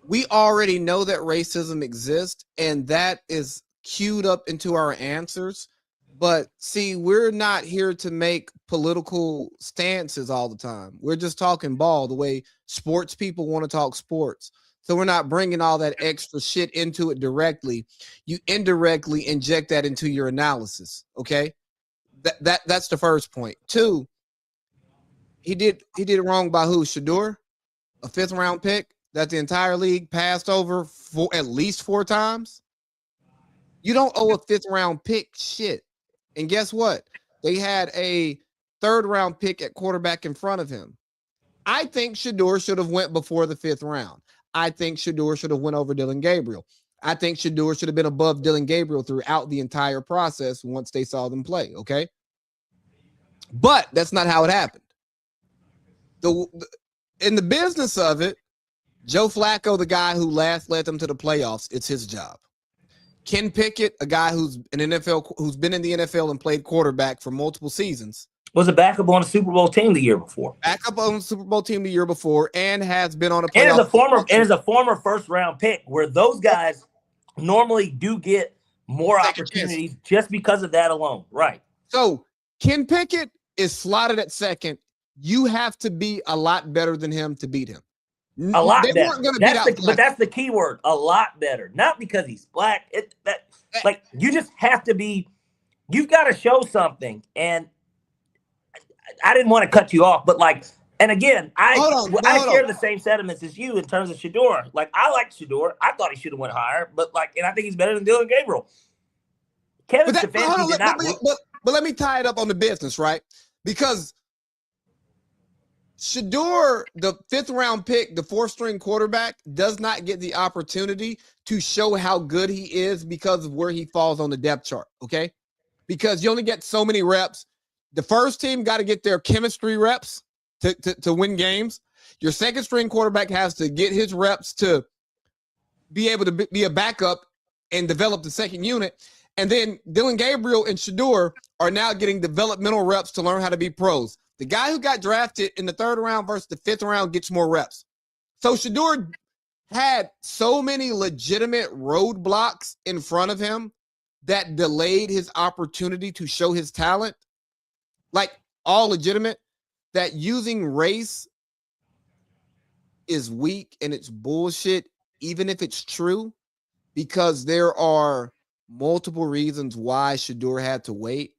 we already know that racism exists, and that is queued up into our answers. But see, we're not here to make political stances all the time. We're just talking ball the way sports people want to talk sports. So we're not bringing all that extra shit into it directly. You indirectly inject that into your analysis. Okay, that's the first point. Two, he did it wrong by who? Shador, a 5th round pick that the entire league passed over for at least 4 times. You don't owe a 5th round pick shit. And guess what? They had a 3rd round pick at quarterback in front of him. I think Shador should have went before the 5th round. I think Shador should have went over Dylan Gabriel. I think Shador should have been above Dylan Gabriel throughout the entire process once they saw them play, okay? But that's not how it happened. In the business of it, Joe Flacco, the guy who last led them to the playoffs, it's his job. Ken Pickett, a guy who's been in the NFL and played quarterback for multiple seasons, was a backup on a Super Bowl team the year before. And has been on a playoff. And is a former 1st round pick, where those guys normally do get more opportunities just because of that alone. Right. So Ken Pickett is slotted at 2nd. You have to be a lot better than him to beat him. A lot better. But that's the key word. A lot better. Not because he's black. You just have to be. You've got to show something. And I didn't want to cut you off, but and again, I share the same sentiments as you in terms of Shador. I like Shador. I thought he should have went higher, but and I think he's better than Dylan Gabriel. Kevin Stefanski did not. But let me tie it up on the business, right? Because Shador, the 5th round pick, the 4th string quarterback, does not get the opportunity to show how good he is because of where he falls on the depth chart, okay? Because you only get so many reps. The first team got to get their chemistry reps to win games. Your 2nd string quarterback has to get his reps to be able to be a backup and develop the 2nd unit. And then Dylan Gabriel and Shador are now getting developmental reps to learn how to be pros. The guy who got drafted in the 3rd round versus the 5th round gets more reps. So Shador had so many legitimate roadblocks in front of him that delayed his opportunity to show his talent, all legitimate, that using race is weak and it's bullshit, even if it's true, because there are multiple reasons why Shador had to wait.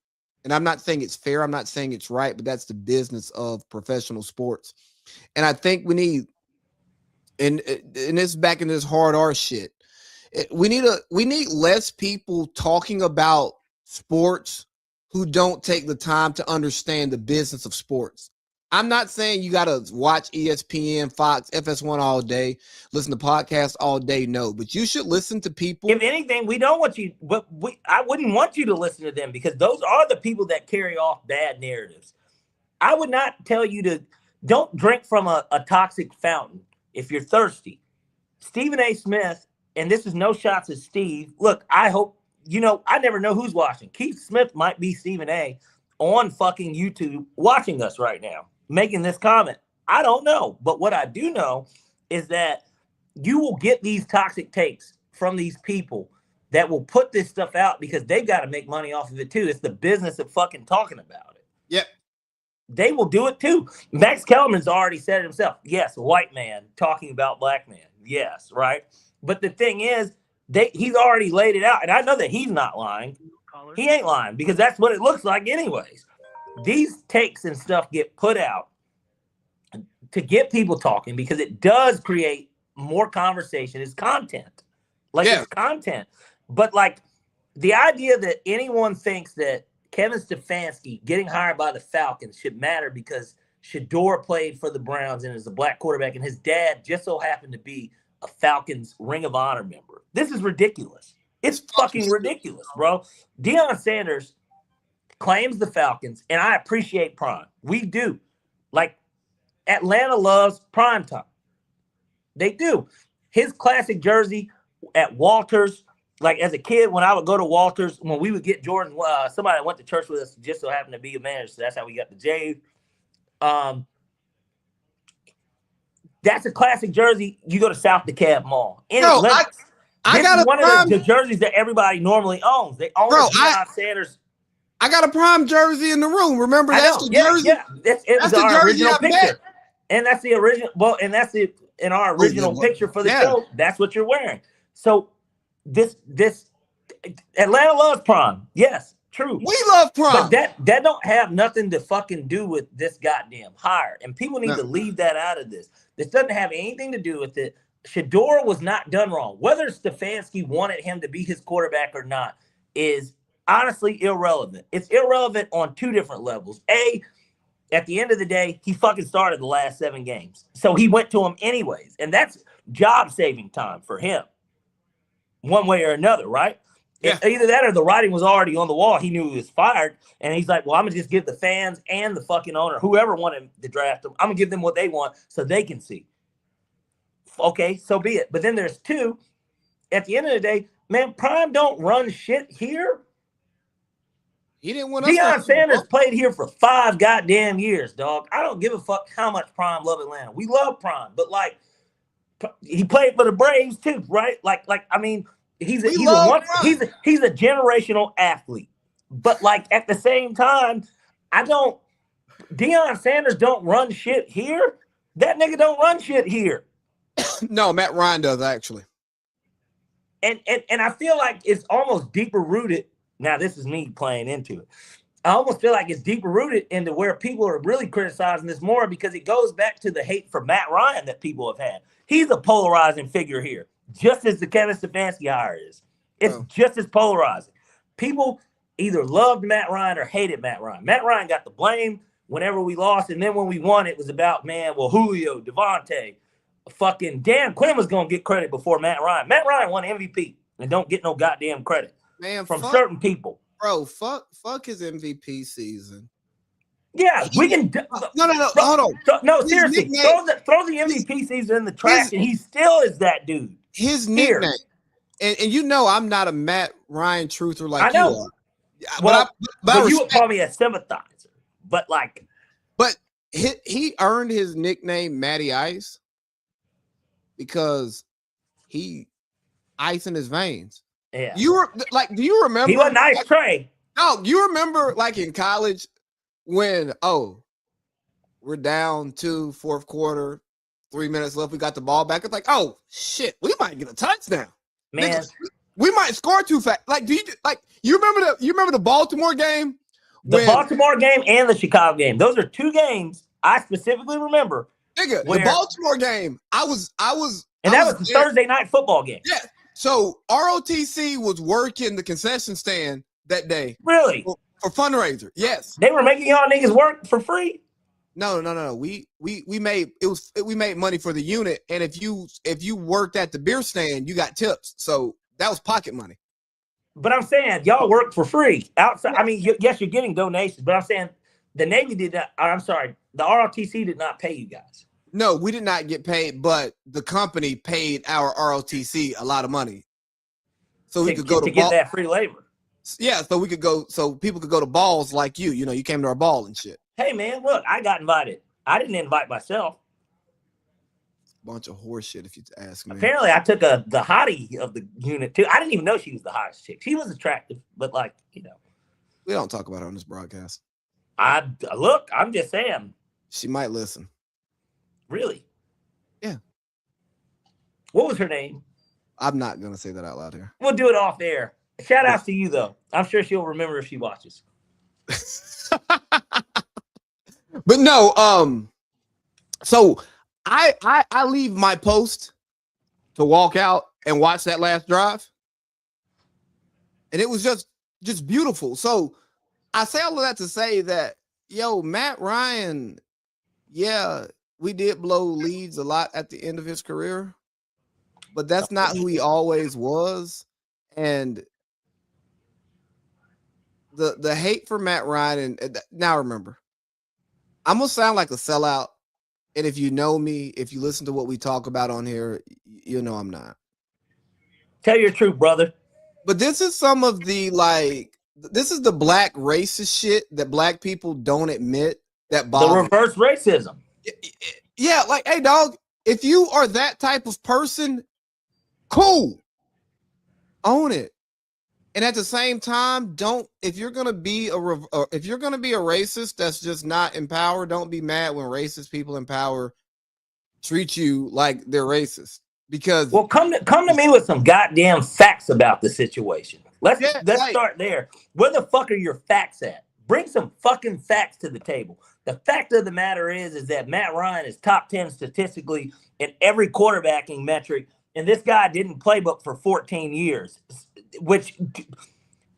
And I'm not saying it's fair. I'm not saying it's right, but that's the business of professional sports. And I think we need, and this back in this hard R shit, we need less people talking about sports who don't take the time to understand the business of sports. I'm not saying you got to watch ESPN, Fox, FS1 all day, listen to podcasts all day. No, but you should listen to people. If anything, we don't want you, but I wouldn't want you to listen to them because those are the people that carry off bad narratives. I would not tell you don't drink from a toxic fountain if you're thirsty. Stephen A. Smith, and this is no shots at Steve. Look, I hope, I never know who's watching. Keith Smith might be Stephen A. on fucking YouTube watching us right now, making this comment. I don't know. But what I do know is that you will get these toxic takes from these people that will put this stuff out because they've got to make money off of it too. It's the business of fucking talking about it. Yep. They will do it too. Max Kellerman's already said it himself. Yes, white man talking about black man. Yes, right? But the thing is, he's already laid it out. And I know that he's not lying. He ain't lying because that's what it looks like anyways. These takes and stuff get put out to get people talking because it does create more conversation. It's content. It's content. But the idea that anyone thinks that Kevin Stefanski getting hired by the Falcons should matter because Shador played for the Browns and is a black quarterback, and his dad just so happened to be a Falcons Ring of Honor member. This is ridiculous. It's fucking ridiculous, bro. Deion Sanders claims the Falcons, and I appreciate Prime. We do. Like, Atlanta loves prime time. They do. His classic jersey at Walters, like as a kid, when I would go to Walters, when we would get Jordan, somebody that went to church with us just so happened to be a manager, so that's how we got the J's. That's a classic jersey. You go to South DeKalb Mall. Bro, I got one of the jerseys that everybody normally owns. They own Deion Sanders. I got a prime jersey in the room. Remember, that's the jersey. Yeah, it was our original picture. And that's the original. Well, and that's it in our original picture for the show. That's what you're wearing. So this Atlanta loves prime. Yes, true. We love prime. But that don't have nothing to fucking do with this goddamn hire. And people need to leave that out of this. This doesn't have anything to do with it. Shador was not done wrong. Whether Stefanski wanted him to be his quarterback or not is honestly irrelevant. It's irrelevant on two different levels. At the end of the day, he fucking started the last 7 games. So he went to him anyways. And that's job-saving time for him. One way or another, right? Yeah. Either that or the writing was already on the wall. He knew he was fired. And he's like, well, I'm going to just give the fans and the fucking owner, whoever wanted to draft him, I'm going to give them what they want so they can see. Okay, so be it. But then there's 2. At the end of the day, man, Prime don't run shit here. He didn't want Deion Sanders played here for 5 goddamn years, dog. I don't give a fuck how much Prime love Atlanta. We love Prime, but like he played for the Braves too, right? Like I mean, he's a generational athlete. But like at the same time, Deion Sanders don't run shit here. That nigga don't run shit here. No, Matt Ryan does actually. And I feel like it's almost deeper rooted. Now, this is me playing into it. I almost feel like it's deeper rooted into where people are really criticizing this more because it goes back to the hate for Matt Ryan that people have had. He's a polarizing figure here, just as the Kevin Stefanski hire is. It's just as polarizing. People either loved Matt Ryan or hated Matt Ryan. Matt Ryan got the blame whenever we lost, and then when we won, it was about, man, well, Julio, Devontae, fucking Dan Quinn was going to get credit before Matt Ryan.Tt Ryan won MVP and don't get no goddamn credit. Man, from certain people, bro. Fuck his MVP season. Yeah, we can. No, hold on. No, seriously, throw the MVP season in the trash, and he still is that dude. His nickname, and you know, I'm not a Matt Ryan truther like I know. You are. But you would call me a sympathizer. But he earned his nickname Matty Ice because he ice in his veins. Yeah. Do you remember? He wasn't Ice Trey. No, you remember like in college when, we're down 2, fourth quarter, 3 minutes left. We got the ball back. It's like, oh shit, we might get a touchdown. Man. Niggas, we might score too fast. Like, you remember the Baltimore game? The Baltimore game and the Chicago game. Those are 2 games I specifically remember. Nigga, the Baltimore game, I was and that was the Thursday night football game. Yeah. So ROTC was working the concession stand that day. Really? For fundraiser. Yes. They were making y'all niggas work for free? No. We made money for the unit, and if you worked at the beer stand, you got tips. So that was pocket money. But I'm saying y'all work for free outside. I mean, yes, you're getting donations, but I'm saying the Navy did not. I'm sorry, the ROTC did not pay you guys. No, we did not get paid, but the company paid our ROTC a lot of money, so we could go to get that free labor. Yeah, so we could go, so people could go to balls like you. You know, you came to our ball and shit. Hey man, look, I got invited. I didn't invite myself. Bunch of horse shit, if you ask me. Apparently, I took the hottie of the unit too. I didn't even know she was the hottest chick. She was attractive, but we don't talk about her on this broadcast. I'm just saying. She might listen. Really? Yeah. What was her name? I'm not gonna say that out loud here. We'll do it off air. Shout out to you though. I'm sure she'll remember if she watches. But no, so I leave my post to walk out and watch that last drive, and it was just beautiful. So I say all of that to say that Matt Ryan yeah, we did blow leads a lot at the end of his career, but that's not who he always was. And the hate for Matt Ryan, and now remember, I'm gonna sound like a sellout. And if you know me, if you listen to what we talk about on here, you know I'm not. Tell your truth, brother. But this is some of the this is the black racist shit that black people don't admit that The bothers. reverse racism. Yeah, like, hey, dog, if you are that type of person, cool, own it. And at the same time, if you're gonna be a racist that's just not in power, don't be mad when racist people in power treat you like they're racist. Because come to me with some goddamn facts about the situation. Let's start there. Where the fuck are your facts at? Bring some fucking facts to the table. The fact of the matter is that Matt Ryan is top 10 statistically in every quarterbacking metric, and this guy didn't play but for 14 years, which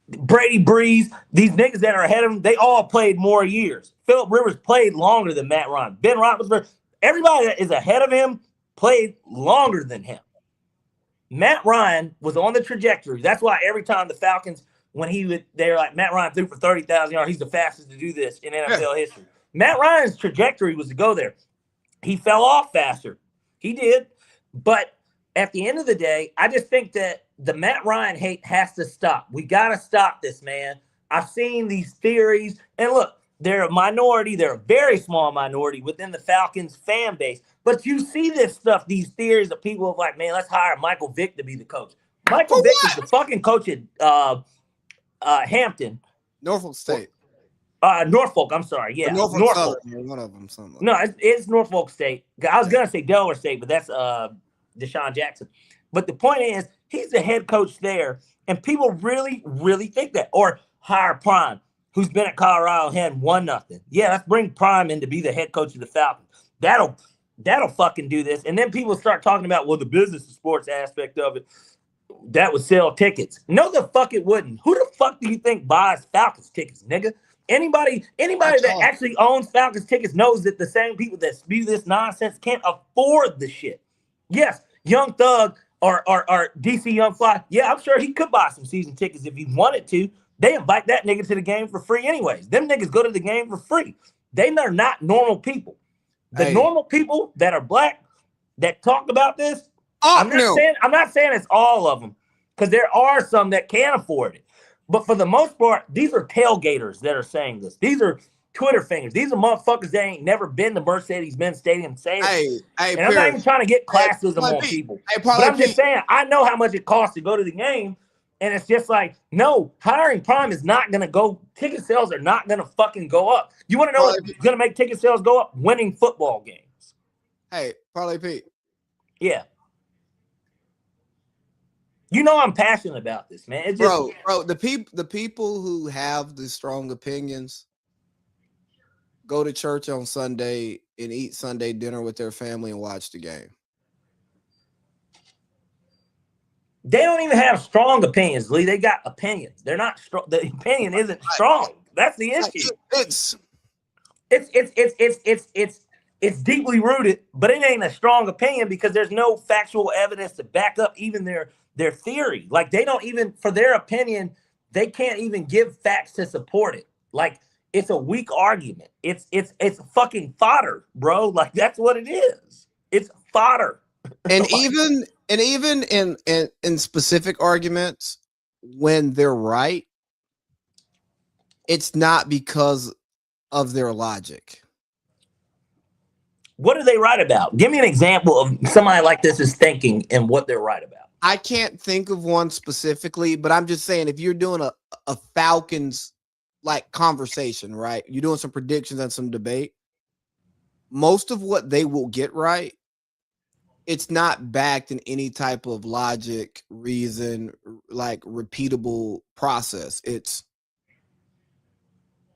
Brady Breeze, these niggas that are ahead of him, they all played more years. Phillip Rivers played longer than Matt Ryan. Ben Roethlisberger, everybody that is ahead of him played longer than him. Matt Ryan was on the trajectory. That's why every time the Falcons, they're like, Matt Ryan threw for 30,000 yards. He's the fastest to do this in NFL history. Matt Ryan's trajectory was to go there. He fell off faster. He did. But at the end of the day, I just think that the Matt Ryan hate has to stop. We got to stop this, man. I've seen these theories. And look, they're a minority. They're a very small minority within the Falcons fan base. But you see this stuff, these theories of people like, man, let's hire Michael Vick to be the coach. Michael Vick is the fucking coach at Hampton. Norfolk State. Norfolk, I'm sorry. Yeah, Norfolk. Southern, one of them. Something. No, it's Norfolk State. I was going to say Delaware State, but that's Deshaun Jackson. But the point is, he's the head coach there, and people really, really think that. Or hire Prime, who's been at Colorado and hadn't won nothing. Yeah, let's bring Prime in to be the head coach of the Falcons. That'll fucking do this. And then people start talking about, well, the business and sports aspect of it, that would sell tickets. No, the fuck it wouldn't. Who the fuck do you think buys Falcons tickets, nigga? Anybody that actually owns Falcons tickets knows that the same people that spew this nonsense can't afford the shit. Yes, Young Thug or DC Young Fly, yeah, I'm sure he could buy some season tickets if he wanted to. They invite that nigga to the game for free anyways. Them niggas go to the game for free. They are not normal people. The normal people that are black that talk about this, I'm not saying it's all of them, because there are some that can't afford it. But for the most part, these are tailgaters that are saying this. These are Twitter fingers. These are motherfuckers that ain't never been to Mercedes-Benz Stadium saying it. And I'm not even trying to get classism on people. But I'm just saying, I know how much it costs to go to the game. And it's just like, no, hiring Prime is not going to go. Ticket sales are not going to fucking go up. You want to know what's going to make ticket sales go up? Winning football games. Hey, Parlay Pete. Yeah. You know I'm passionate about this, man. It's just, bro, the people who have the strong opinions go to church on Sunday and eat Sunday dinner with their family and watch the game. They don't even have strong opinions, Lee. They got opinions. They're not strong. The opinion isn't strong. That's the issue. It's deeply rooted, but it ain't a strong opinion because there's no factual evidence to back up even their theory. Like, they don't even, for their opinion, they can't even give facts to support it. Like, it's a weak argument. It's fucking fodder, bro. Like, that's what it is. It's fodder. And even in specific arguments, when they're right, it's not because of their logic. What are they right about? Give me an example of somebody like this is thinking and what they're right about. I can't think of one specifically, but I'm just saying, if you're doing a Falcons like conversation, right? You're doing some predictions and some debate. Most of what they will get right, it's not backed in any type of logic, reason, like repeatable process. It's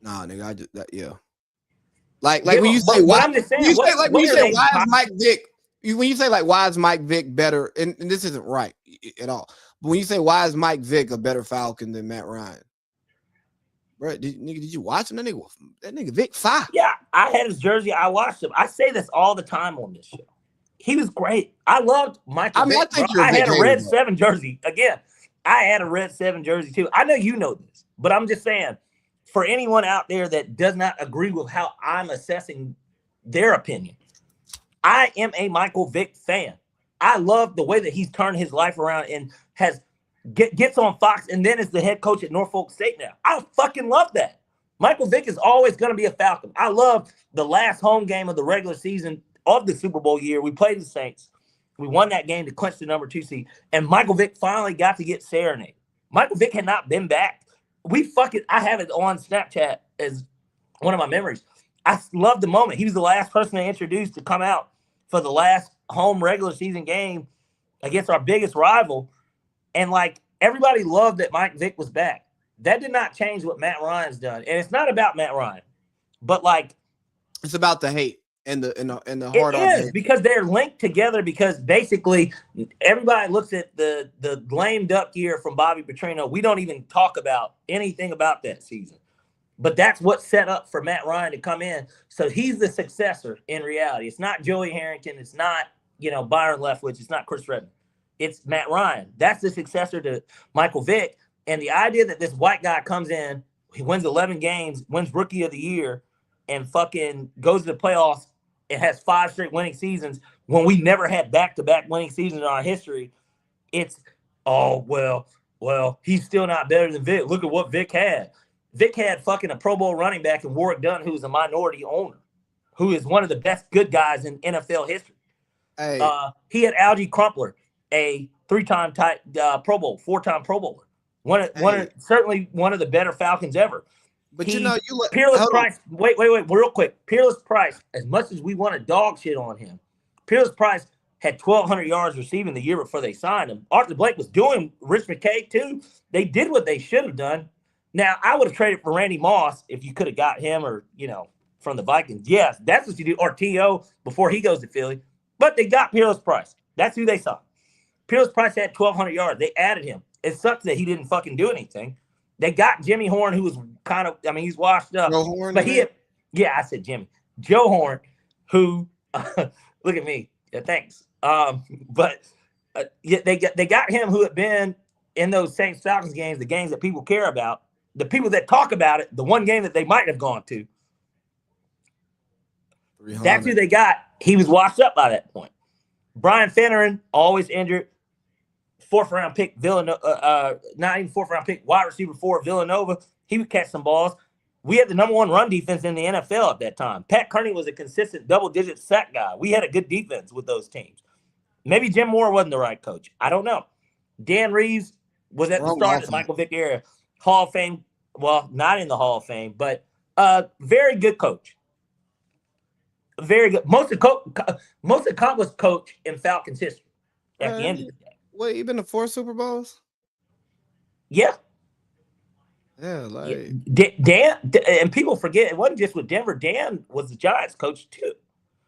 nah, nigga. Like when you say why, when you say why is Mike Vick? When you say like why is Mike Vick better, and this isn't right at all. But when you say why is Mike Vick a better Falcon than Matt Ryan? Bro, did you watch him? That nigga Vic fire. Yeah, I had his jersey. I watched him. I say this all the time on this show. He was great. I loved Michael Vick. I had a red 7 jersey. Again, I had a red 7 jersey too. I know you know this, but I'm just saying, for anyone out there that does not agree with how I'm assessing their opinion, I am a Michael Vick fan. I love the way that he's turned his life around and gets on Fox and then is the head coach at Norfolk State now. I fucking love that. Michael Vick is always going to be a Falcon. I love the last home game of the regular season of the Super Bowl year. We played the Saints. We won that game to clinch the number 2 seed. And Michael Vick finally got to get serenaded. Michael Vick had not been back. I have it on Snapchat as one of my memories. I love the moment. He was the last person they introduced to come out for the last home regular season game against our biggest rival. And like everybody loved that Mike Vick was back. That did not change what Matt Ryan's done. And it's not about Matt Ryan, but like it's about the hate and the heart. It is because they're linked together because basically everybody looks at the lame duck year from Bobby Petrino. We don't even talk about anything about that season. But that's what set up for Matt Ryan to come in. So he's the successor in reality. It's not Joey Harrington. It's not, Byron Leftwich. It's not Chris Redman. It's Matt Ryan. That's the successor to Michael Vick. And the idea that this white guy comes in, he wins 11 games, wins Rookie of the Year, and fucking goes to the playoffs and has 5 straight winning seasons when we never had back-to-back winning seasons in our history. It's, well, he's still not better than Vick. Look at what Vick had. Vick had fucking a Pro Bowl running back in Warwick Dunn, who was a minority owner, who is one of the best good guys in NFL history. Hey. He had Algie Crumpler, a 3-time Pro Bowl, 4-time Pro Bowler. Certainly one of the better Falcons ever. But Peerless Price. Wait, real quick. Peerless Price, as much as we want to dog shit on him, Peerless Price had 1,200 yards receiving the year before they signed him. Arthur Blake was doing Rich McKay too. They did what they should have done. Now, I would have traded for Randy Moss if you could have got him or, from the Vikings. Yes, that's what you do. Or T.O. before he goes to Philly. But they got Peerless Price. That's who they saw. Peerless Price had 1,200 yards. They added him. It sucks that he didn't fucking do anything. They got Jimmy Horn, who was kind of, he's washed up. Joe Horn? But I said Jimmy. Joe Horn, who, look at me. Yeah, thanks. They got him who had been in those Saints Falcons games, the games that people care about. The people that talk about it, the one game that they might have gone to. That's who they got. He was washed up by that point. Brian Finneran, always injured. 4th-round pick, Villanova. Not even 4th-round pick, wide receiver 4 Villanova. He would catch some balls. We had the number 1 run defense in the NFL at that time. Pat Kearney was a consistent double-digit sack guy. We had a good defense with those teams. Maybe Jim Moore wasn't the right coach. I don't know. Dan Reeves was at the start of the Michael Vick era. Hall of Fame, well, not in the Hall of Fame, but very good coach. Very good. Most accomplished coach in Falcons history at the end of the day. What, you been to 4 Super Bowls? Yeah. Yeah, like Dan, and people forget it wasn't just with Denver. Dan was the Giants coach too.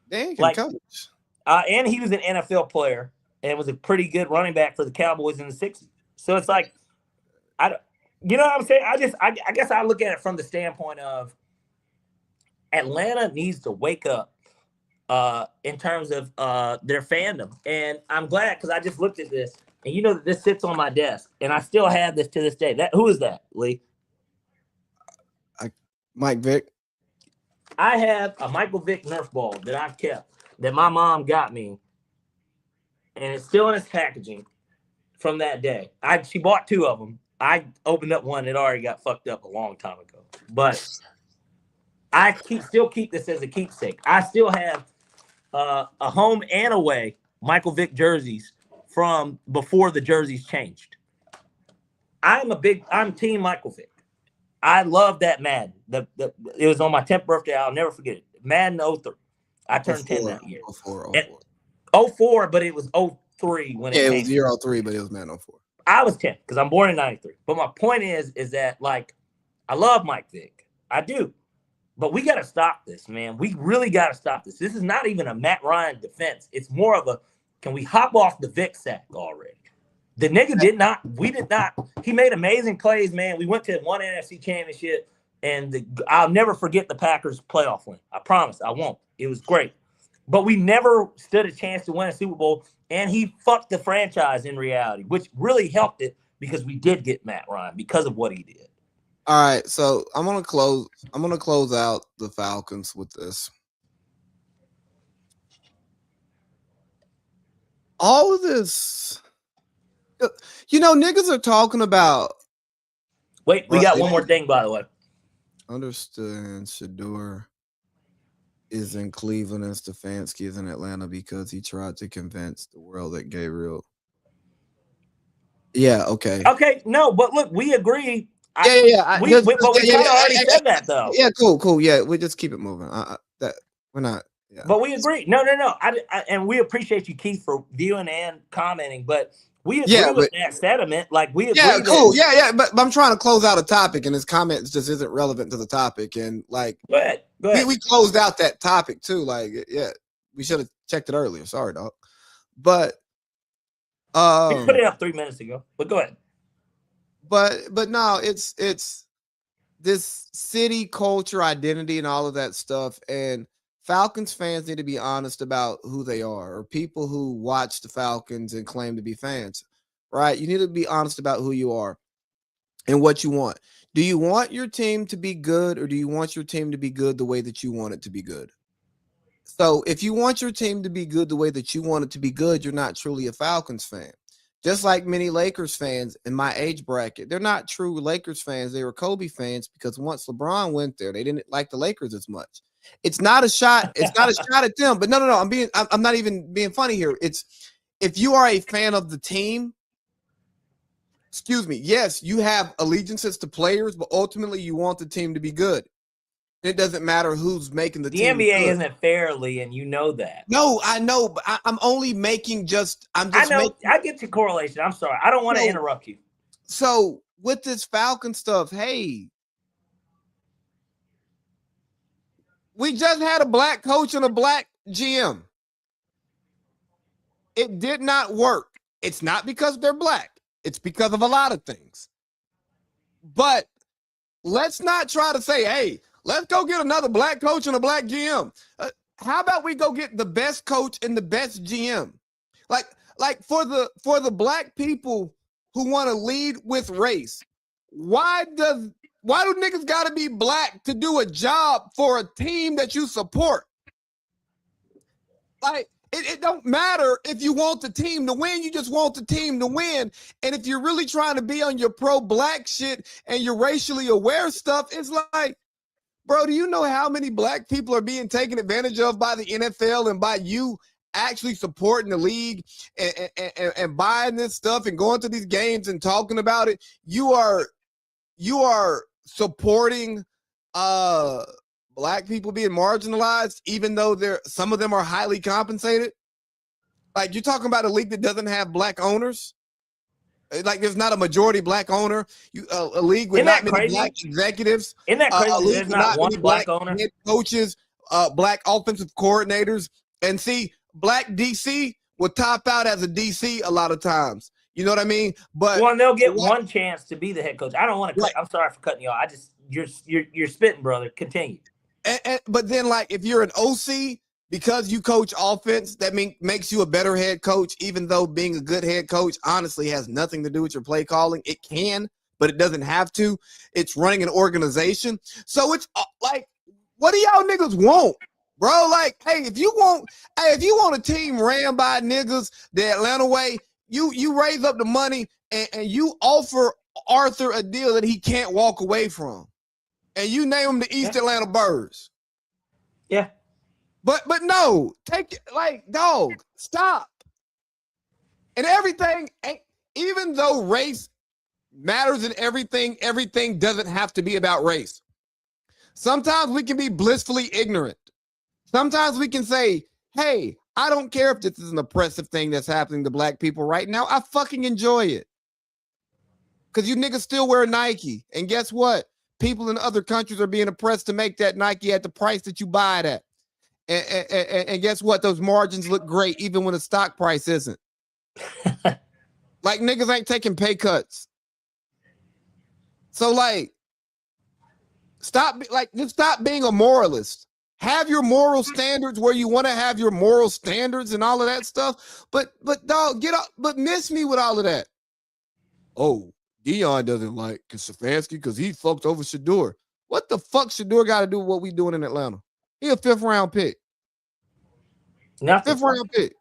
Dan can coach. And he was an NFL player and was a pretty good running back for the Cowboys in the 60s. So it's like, you know what I'm saying? I guess I look at it from the standpoint of Atlanta needs to wake up in terms of their fandom. And I'm glad because I just looked at this and you know that this sits on my desk and I still have this to this day. Who is that, Lee? Mike Vick. I have a Michael Vick Nerf ball that I've kept that my mom got me. And it's still in its packaging from that day. She bought 2 of them. I opened up one that already got fucked up a long time ago. But I still keep this as a keepsake. I still have a home and away Michael Vick jerseys from before the jerseys changed. I'm team Michael Vick. I love that Madden. It was on my 10th birthday. I'll never forget it. Madden 03. I turned 10 that year. 04, but it was 03 when it came. It was year 03, but it was Madden 04. I was 10 because I'm born in 93. But my point is that, like, I love Mike Vick. I do. But we got to stop this, man. We really got to stop this. This is not even a Matt Ryan defense. It's more of a, can we hop off the Vick sack already? The nigga did not. He made amazing plays, man. We went to one NFC championship. and I'll never forget the Packers playoff win. I promise, I won't. It was great, but we never stood a chance to win a Super Bowl, and he fucked the franchise in reality, which really helped it because we did get Matt Ryan because of what he did. All right, so I'm gonna close out the Falcons with this. All of this, niggas are talking about. Wait, we got one more thing, by the way. Understand Shador is in Cleveland and Stefanski is in Atlanta because he tried to convince the world that Gabriel. Yeah, okay. Okay, no, but look, we agree. We already said that, though. Yeah, cool. Yeah, we just keep it moving. We're not. Yeah. But we agree. No. And we appreciate you, Keith, for viewing and commenting. But we agree with that sentiment. Like we agree. Yeah, cool. Yeah. But I'm trying to close out a topic, and his comment just isn't relevant to the topic. And like, go ahead. We closed out that topic too. Like, yeah, we should have checked it earlier. Sorry, dog. But we put it up 3 minutes ago. But go ahead. But no, it's this city culture, identity, and all of that stuff. And Falcons fans need to be honest about who they are, or people who watch the Falcons and claim to be fans, right? You need to be honest about who you are and what you want. Do you want your team to be good, or do you want your team to be good the way that you want it to be good? So if you want your team to be good the way that you want it to be good, you're not truly a Falcons fan. Just like many Lakers fans in my age bracket, they're not true Lakers fans. They were Kobe fans because once LeBron went there, they didn't like the Lakers as much. It's not a shot. It's not a shot at them. But no. I'm not even being funny here. It's if you are a fan of the team, excuse me. Yes, you have allegiances to players, but ultimately you want the team to be good. It doesn't matter who's making the team. The NBA isn't fairly, and you know that. No, I know, but I'm only making I get your correlation. I'm sorry. I don't want to interrupt you. So with this Falcon stuff, hey, we just had a black coach and a black GM. It did not work. It's not because they're black. It's because of a lot of things. But let's not try to say, hey, let's go get another black coach and a black GM. How about we go get the best coach and the best GM? Like for the black people who want to lead with race, why do niggas got to be black to do a job for a team that you support? Like, it don't matter if you want the team to win. You just want the team to win. And if you're really trying to be on your pro-black shit and your racially aware stuff, it's like, bro, do you know how many black people are being taken advantage of by the NFL and by you actually supporting the league and buying this stuff and going to these games and talking about it? You are supporting black people being marginalized, even though some of them are highly compensated. Like, you're talking about a league that doesn't have black owners. Like, there's not a majority black owner. A league with not many black executives. Isn't that crazy? There's not one black owner. Head coaches, black offensive coordinators, and see, black DC will top out as a DC a lot of times. You know what I mean? But they'll get one chance to be the head coach. I don't want to. Right. I'm sorry for cutting you off. You're spitting, brother. Continue. But then, like, if you're an OC, because you coach offense, that makes you a better head coach, even though being a good head coach honestly has nothing to do with your play calling. It can, but it doesn't have to. It's running an organization. So it's like, what do y'all niggas want, bro? Like, hey, if you want a team ran by niggas the Atlanta way, you raise up the money and you offer Arthur a deal that he can't walk away from. And you name them the East Atlanta Birds. Yeah. But no, take it, like, dog, stop. And everything, even though race matters in everything doesn't have to be about race. Sometimes we can be blissfully ignorant. Sometimes we can say, hey, I don't care if this is an oppressive thing that's happening to black people right now. I fucking enjoy it. Because you niggas still wear Nike. And guess what? People in other countries are being oppressed to make that Nike at the price that you buy it at. And guess what? Those margins look great even when the stock price isn't. Like, niggas ain't taking pay cuts. So, like, Just stop being a moralist. Have your moral standards where you want to have your moral standards and all of that stuff. But dog, miss me with all of that. Oh, Dion doesn't like Stefanski because he fucked over Shador. What the fuck Shador got to do with what we doing in Atlanta? He a 5th round pick. Nothing. 5th round pick.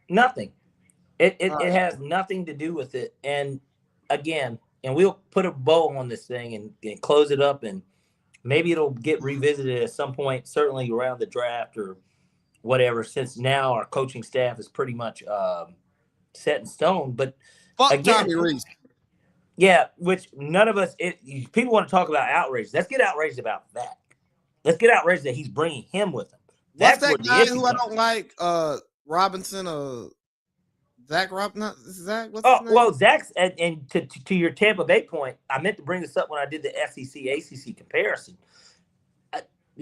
Nothing. It has nothing to do with it. And again, and we'll put a bow on this thing and close it up, and maybe it'll get revisited at some point, certainly around the draft or whatever, since now our coaching staff is pretty much set in stone. But fuck again, Tommy Reese. Yeah, which none of us, people want to talk about outrage. Let's get outraged about that. Let's get outraged that he's bringing him with him. That's that guy who I don't like, Robinson, Zach Robinson. Zach, what's his name? Well, Zach's, and to your Tampa Bay point, I meant to bring this up when I did the SEC ACC comparison.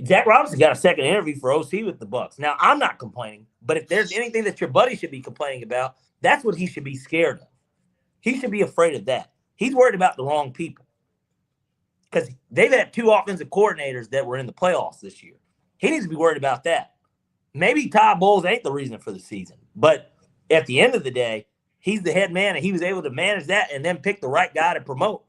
Zach Robinson got a second interview for OC with the Bucs. Now, I'm not complaining, but if there's anything that your buddy should be complaining about, that's what he should be scared of. He should be afraid of that. He's worried about the wrong people because they've had 2 offensive coordinators that were in the playoffs this year. He needs to be worried about that. Maybe Todd Bowles ain't the reason for the season, but at the end of the day, he's the head man, and he was able to manage that and then pick the right guy to promote.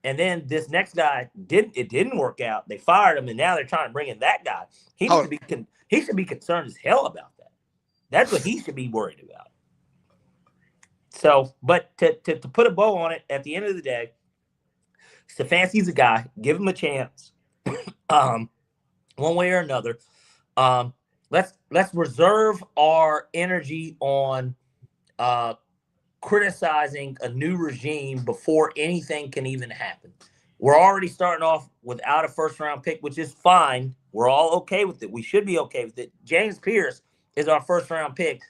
And then this next guy didn't work out. They fired him, and now they're trying to bring in that guy. He should be concerned as hell about that. That's what he should be worried about. So, but to put a bow on it, at the end of the day, Stefanski's a guy. Give him a chance, one way or another. Let's reserve our energy on criticizing a new regime before anything can even happen. We're already starting off without a 1st-round pick, which is fine. We're all okay with it. We should be okay with it. James Pierce is our 1st-round pick,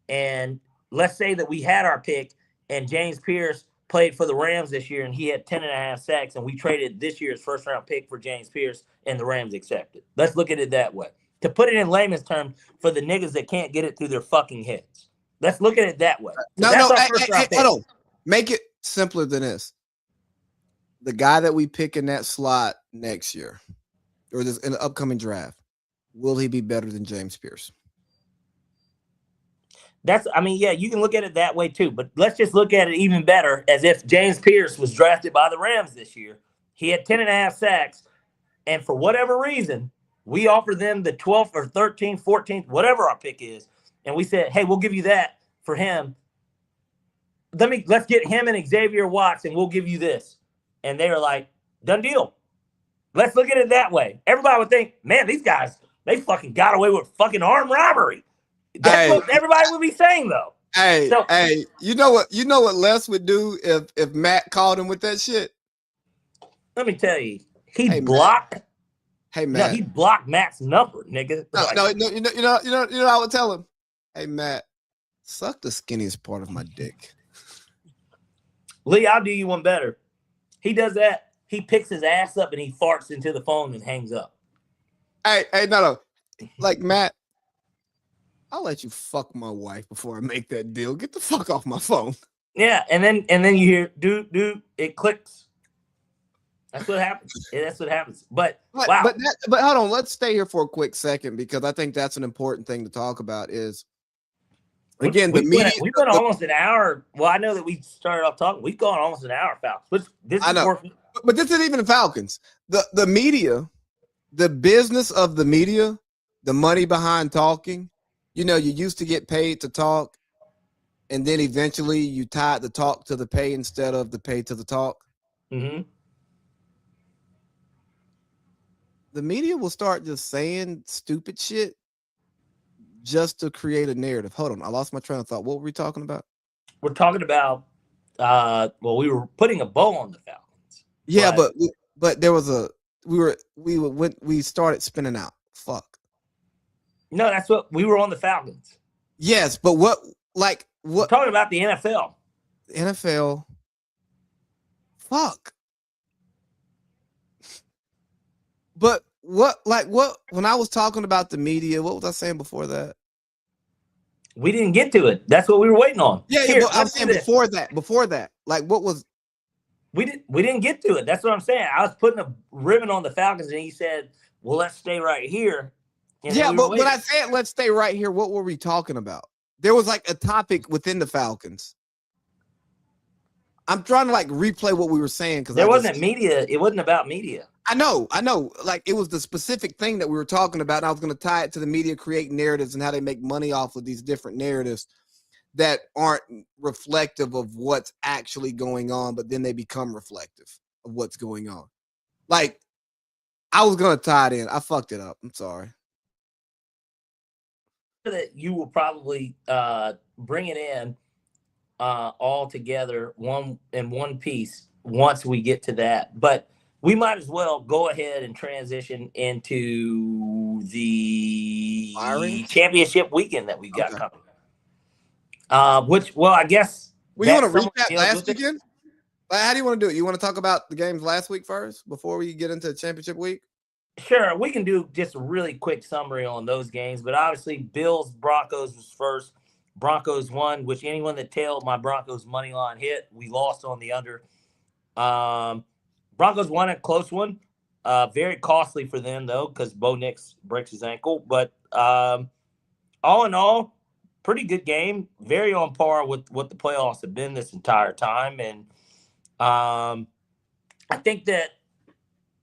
and let's say that we had our pick and James Pierce played for the Rams this year and he had 10.5 sacks, and we traded this year's 1st-round pick for James Pierce and the Rams accepted. Let's look at it that way. To put it in layman's terms for the niggas that can't get it through their fucking heads. Let's look at it that way. So hold on. Make it simpler than this. The guy that we pick in that slot next year or in the upcoming draft, will he be better than James Pierce? You can look at it that way too, but let's just look at it even better as if James Pierce was drafted by the Rams this year. He had 10.5 sacks, and for whatever reason, we offered them the 12th or 13th, 14th, whatever our pick is, and we said, hey, we'll give you that for him. Let's get him and Xavier Watts, and we'll give you this. And they were like, done deal. Let's look at it that way. Everybody would think, man, these guys, they fucking got away with fucking armed robbery. That's what everybody would be saying, though. Hey, you know what Les would do if Matt called him with that shit? Let me tell you, he blocked. Hey, Matt. No, he blocked Matt's number, nigga. No, you know, I would tell him, hey, Matt, suck the skinniest part of my dick. Lee, I'll do you one better. He does that. He picks his ass up and he farts into the phone and hangs up. Hey, no. Like, Matt, I'll let you fuck my wife before I make that deal. Get the fuck off my phone. Yeah, and then you hear, dude, it clicks. That's what happens. That's what happens. But wow. But hold on, let's stay here for a quick second because I think that's an important thing to talk about. Is again the media. We've been almost an hour. Well, I know that we started off talking. We've gone almost an hour, Falcons. I know, but this isn't even the Falcons. The media, the business of the media, the money behind talking. You know, you used to get paid to talk, and then eventually you tied the talk to the pay instead of the pay to the talk. Mm-hmm. The media will start just saying stupid shit just to create a narrative. Hold on, I lost my train of thought. What were we talking about? We're talking about we were putting a bow on the Falcons. Yeah, but there was we started spinning out. Fuck. No, that's what we were on the Falcons. Yes, but what? We're talking about the NFL. NFL. Fuck. But what? When I was talking about the media, what was I saying before that? We didn't get to it. That's what we were waiting on. Yeah. But I'm saying before that. Like, what was? We didn't get to it. That's what I'm saying. I was putting a ribbon on the Falcons, and he said, "Well, let's stay right here." And Yeah, but when I said let's stay right here, what were we talking about? There was like a topic within the Falcons. I'm trying to like replay what we were saying because there wasn't media. It wasn't about media. I know. Like it was the specific thing that we were talking about. And I was going to tie it to the media create narratives and how they make money off of these different narratives that aren't reflective of what's actually going on, but then they become reflective of what's going on. Like I was going to tie it in. I fucked it up. I'm sorry. That you will probably bring it in all together one piece once we get to that, but we might as well go ahead and transition into the championship weekend that we got coming. I guess. Well, you want to recap last weekend? How do you want to do it? You want to talk about the games last week first before we get into the championship week? Sure, we can do just a really quick summary on those games, but obviously Bills Broncos was first. Broncos won, which anyone that tailed my Broncos money line hit. We lost on the under. Broncos won a close one. Very costly for them though, because Bo Nix breaks his ankle. But all in all, pretty good game. Very on par with what the playoffs have been this entire time. And I think that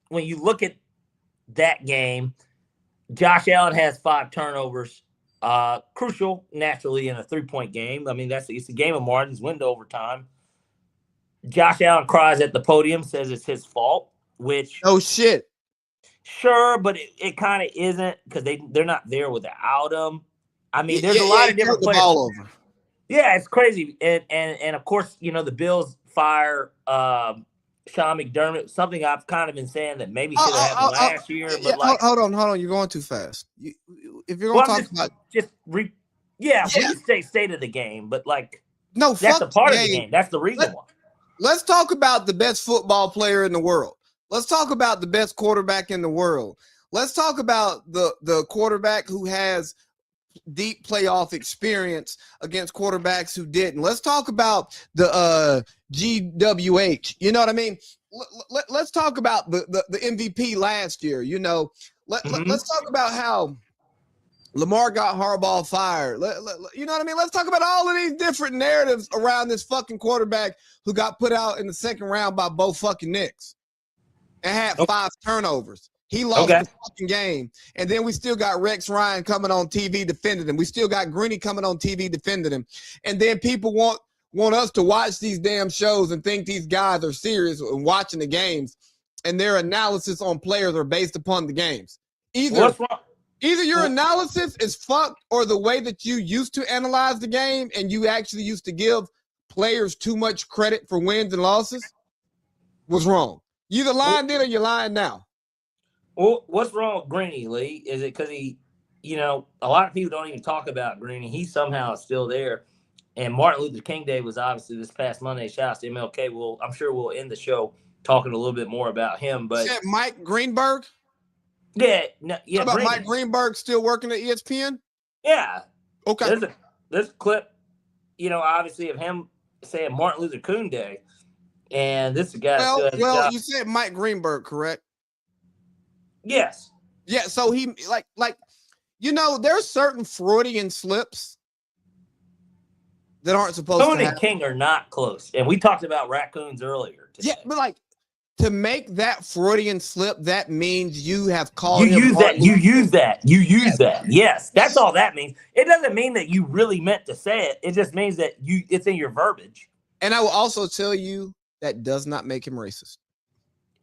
when you look at that game, Josh Allen has 5 turnovers. Crucial, naturally, in a 3-point game. I mean, it's a game of margins, win to overtime. Josh Allen cries at the podium, says it's his fault, which oh shit. Sure, but it kind of isn't because they're not there without him. I mean, there's a lot of different players. Ball over. Yeah, it's crazy. And of course, the Bills fire Sean McDermott, something I've kind of been saying that maybe should have happened last year. But hold on, you're going too fast. If you're going to talk about we can state of the game, but no, that's a part of the game. That's the reason why. Let's talk about the best football player in the world. Let's talk about the best quarterback in the world. Let's talk about the quarterback who has deep playoff experience against quarterbacks who didn't. Let's talk about the GWH. You know what I mean? Let's talk about the MVP last year. Let's talk about how Lamar got Harbaugh fired. You know what I mean? Let's talk about all of these different narratives around this fucking quarterback who got put out in the second round by Bo fucking Nix and had 5 turnovers. He lost the fucking game. And then we still got Rex Ryan coming on TV defending him. We still got Greeny coming on TV defending him. And then people want us to watch these damn shows and think these guys are serious and watching the games, and their analysis on players are based upon the games. Either your analysis is fucked, or the way that you used to analyze the game and you actually used to give players too much credit for wins and losses was wrong. You either lying then or you're lying now. Well, what's wrong with Greeny, Lee? Is it because he, a lot of people don't even talk about Greeny. He somehow is still there. And Martin Luther King Day was obviously this past Monday. Shout out to MLK. I'm sure we'll end the show talking a little bit more about him. But is that Mike Greenberg? Yeah. How about Mike Greenberg still working at ESPN? Yeah. Okay. There's a clip, obviously of him saying Martin Luther King Day. And this guy. Well, you said Mike Greenberg, correct? Yes. Yeah. So he there's certain Freudian slips that aren't supposed to happen. Tony and King are not close. And we talked about raccoons earlier today. Yeah, but to make that Freudian slip, that means you have called him. You use that. Yes. That's all that means. It doesn't mean that you really meant to say it. It just means that it's in your verbiage. And I will also tell you that does not make him racist.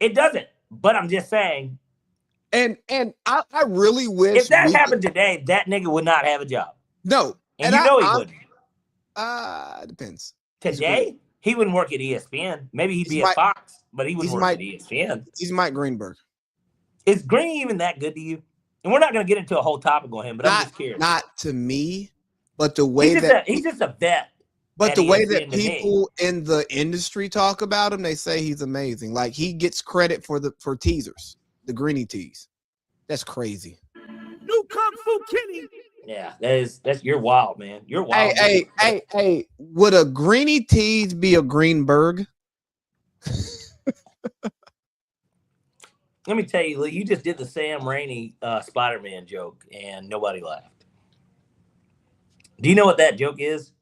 It doesn't. But I'm just saying. And I really wish if that happened today, that nigga would not have a job. No. And he wouldn't. It depends. Today, he wouldn't work at ESPN. Maybe he'd be at Fox, but he wouldn't work at ESPN. He's Mike Greenberg. Is Green even that good to you? And we're not going to get into a whole topic on him, but I'm just curious. Not to me, but the way he's just a vet. But the way that people in the industry talk about him, they say he's amazing. Like he gets credit for teasers, the Greeny tease. That's crazy. New Kung Fu Kenny. Yeah, that's you're wild, man. You're wild. Hey, would a Greeny tease be a Greenberg? Let me tell you, Lee, you just did the Sam Raimi Spider-Man joke, and nobody laughed. Do you know what that joke is?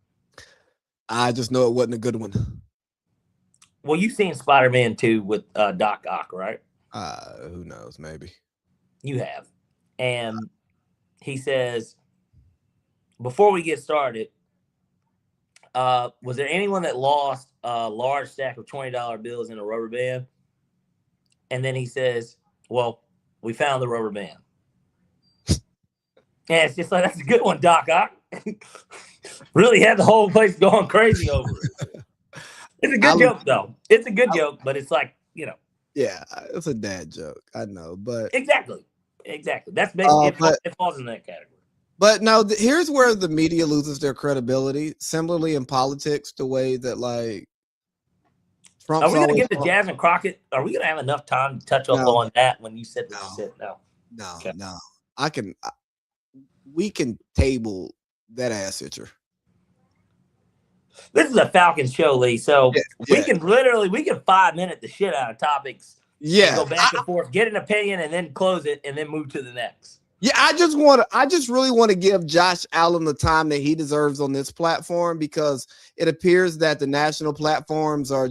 I just know it wasn't a good one. Well, you've seen Spider-Man 2 with Doc Ock, right? Who knows? Maybe. You have. And he says, before we get started, was there anyone that lost a large stack of $20 bills in a rubber band? And then he says, well, we found the rubber band. And it's just like, that's a good one, Doc Ock. Really had the whole place going crazy over it. It's a good joke, though. It's a good joke, but it's like, you know. Yeah, it's a dad joke. I know, but. Exactly. That's basically, it falls in that category. But no, here's where the media loses their credibility. Similarly in politics, the way that like Trump's are we going to get to Jasmine Crockett? Are we going to have enough time to touch up on that when you said what you said? No. Okay. No. We can table that ass itcher. This is a Falcons show, Lee. So we can 5-minute the shit out of topics. Yeah. Go back and forth, get an opinion, and then close it, and then move to the next. Yeah, I just really want to give Josh Allen the time that he deserves on this platform, because it appears that the national platforms are